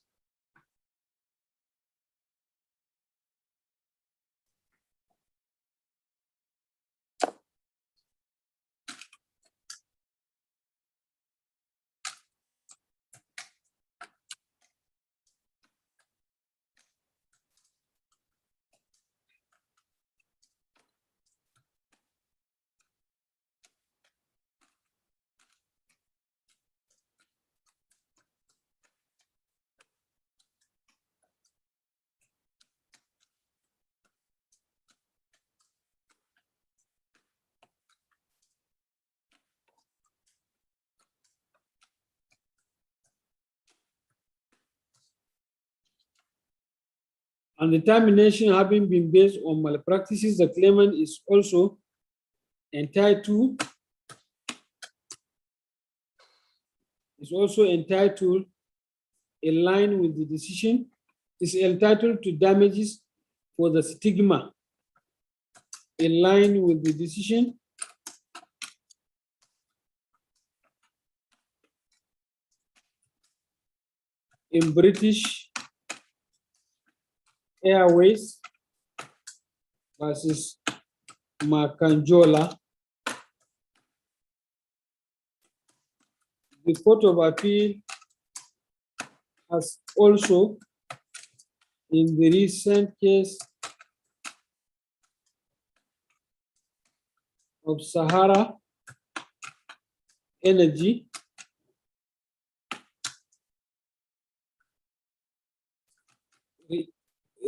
Speaker 1: And the termination having been based on malpractices, the claimant is also entitled in line with the decision, is entitled to damages for the stigma in line with the decision in British Airways versus Makanjola. The Court of Appeal has also, in the recent case of Sahara Energy,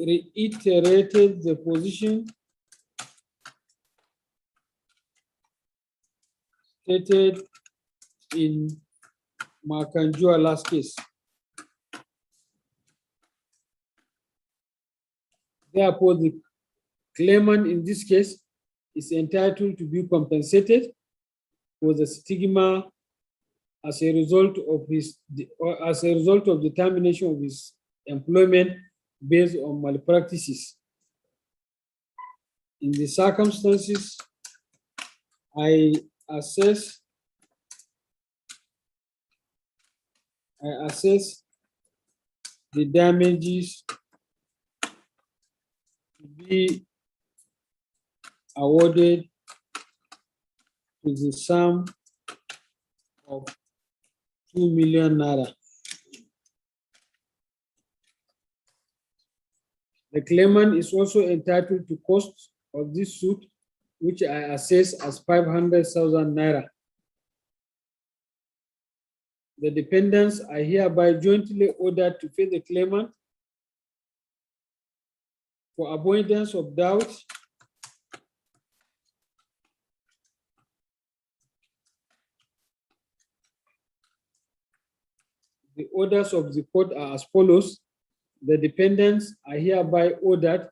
Speaker 1: reiterated the position stated in Makanjuala's case. Therefore, the claimant in this case is entitled to be compensated for the stigma as a result of the termination of his employment based on malpractices. In the circumstances, I assess the damages to be awarded to the sum of 2 million naira. The claimant is also entitled to costs of this suit, which I assess as 500,000 naira. The defendants are hereby jointly ordered to pay the claimant. For avoidance of doubt, the orders of the court are as follows. The defendants are hereby ordered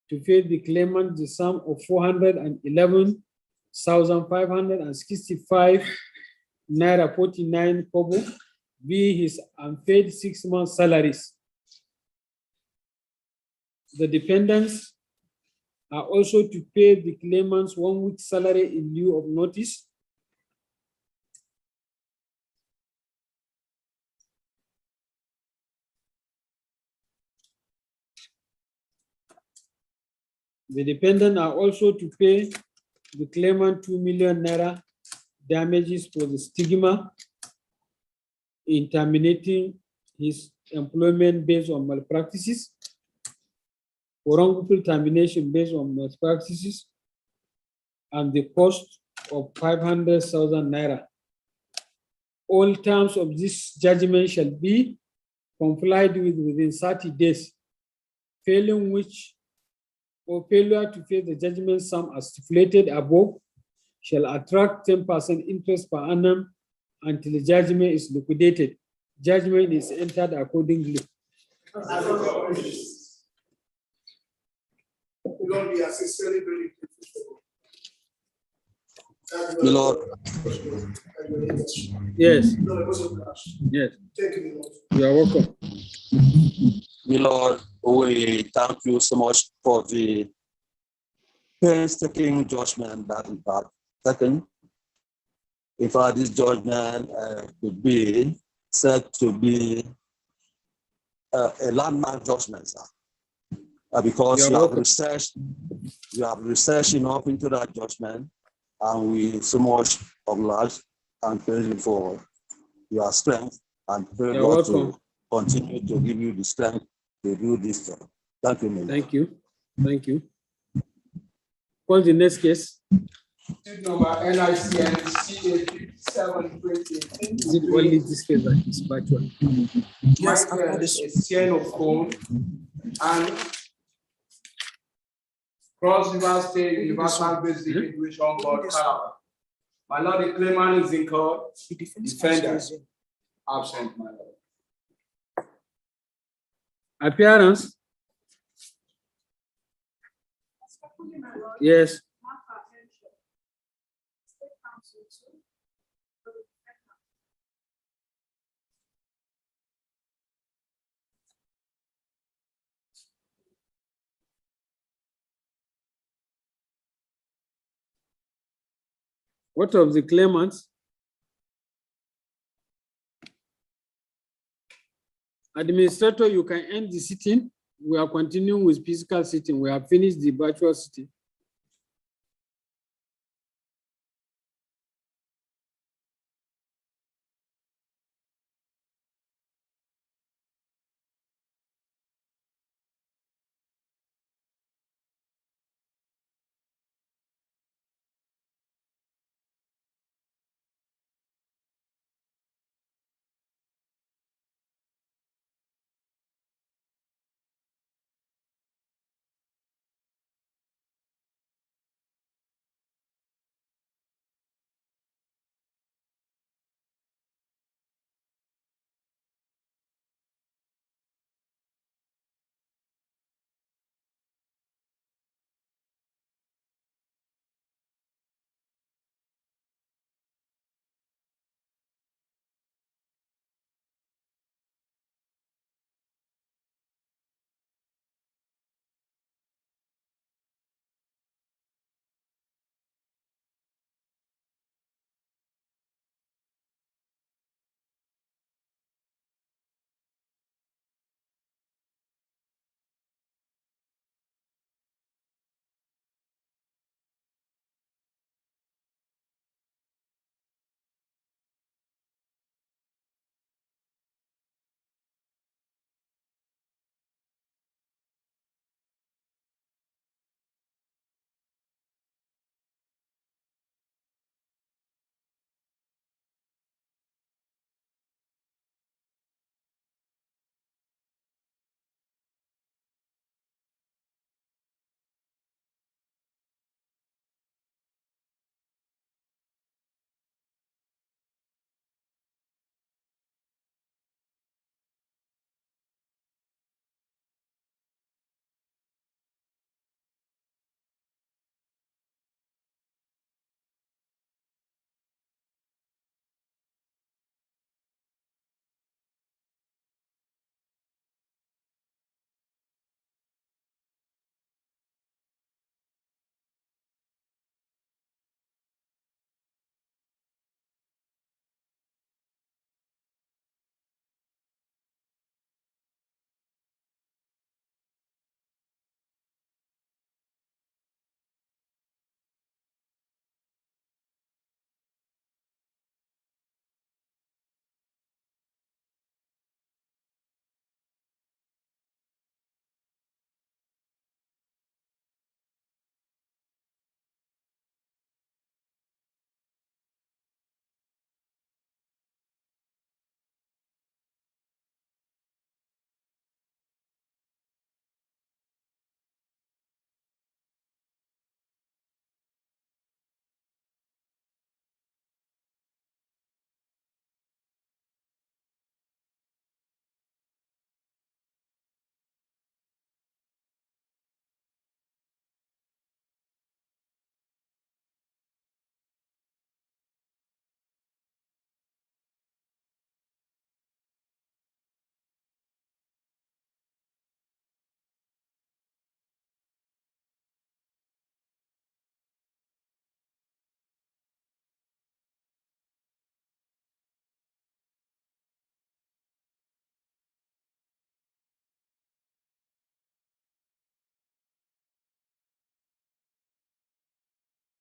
Speaker 1: to pay the claimant the sum of 411,565 naira 49 kobo, be his unpaid 6-month salaries. The defendants are also to pay the claimant's 1 week salary in lieu of notice. The defendants are also to pay the claimant 2 million naira damages for the stigma in terminating his employment based on malpractices, for wrongful termination based on malpractices, and the cost of 500,000 naira. All terms of this judgment shall be complied with within 30 days, failing which, or failure to pay the judgment sum as stipulated above, shall attract 10% interest per annum until the judgment is liquidated. Judgment is entered accordingly.
Speaker 2: Don't be sincerely very grateful.
Speaker 3: My Lord.
Speaker 1: Yes. Yes.
Speaker 2: Thank you, Lord.
Speaker 1: You are welcome.
Speaker 3: My Lord, we thank you so much for the painstaking judgment that we have taken. In fact, this judgment could be said to be a landmark judgment, sir. Because you have researched enough into that judgment, and we so much oblige and praise you for your strength, and pray God to continue to give you the strength to do this job. Thank you, Minister.
Speaker 1: Thank you. Thank you. Call the next case.
Speaker 2: Number NICN CA5720.
Speaker 1: Is it only this case that is virtual?
Speaker 2: Yes, after this, a CN of phone and Cross River State Universal Basic Education Board, Calabar. My Lord, the claimant is in court. Defender absent, my Lord.
Speaker 1: Appearance? Yes. What of the claimants? Administrator, you can end the sitting. We are continuing with physical sitting. We have finished the virtual sitting.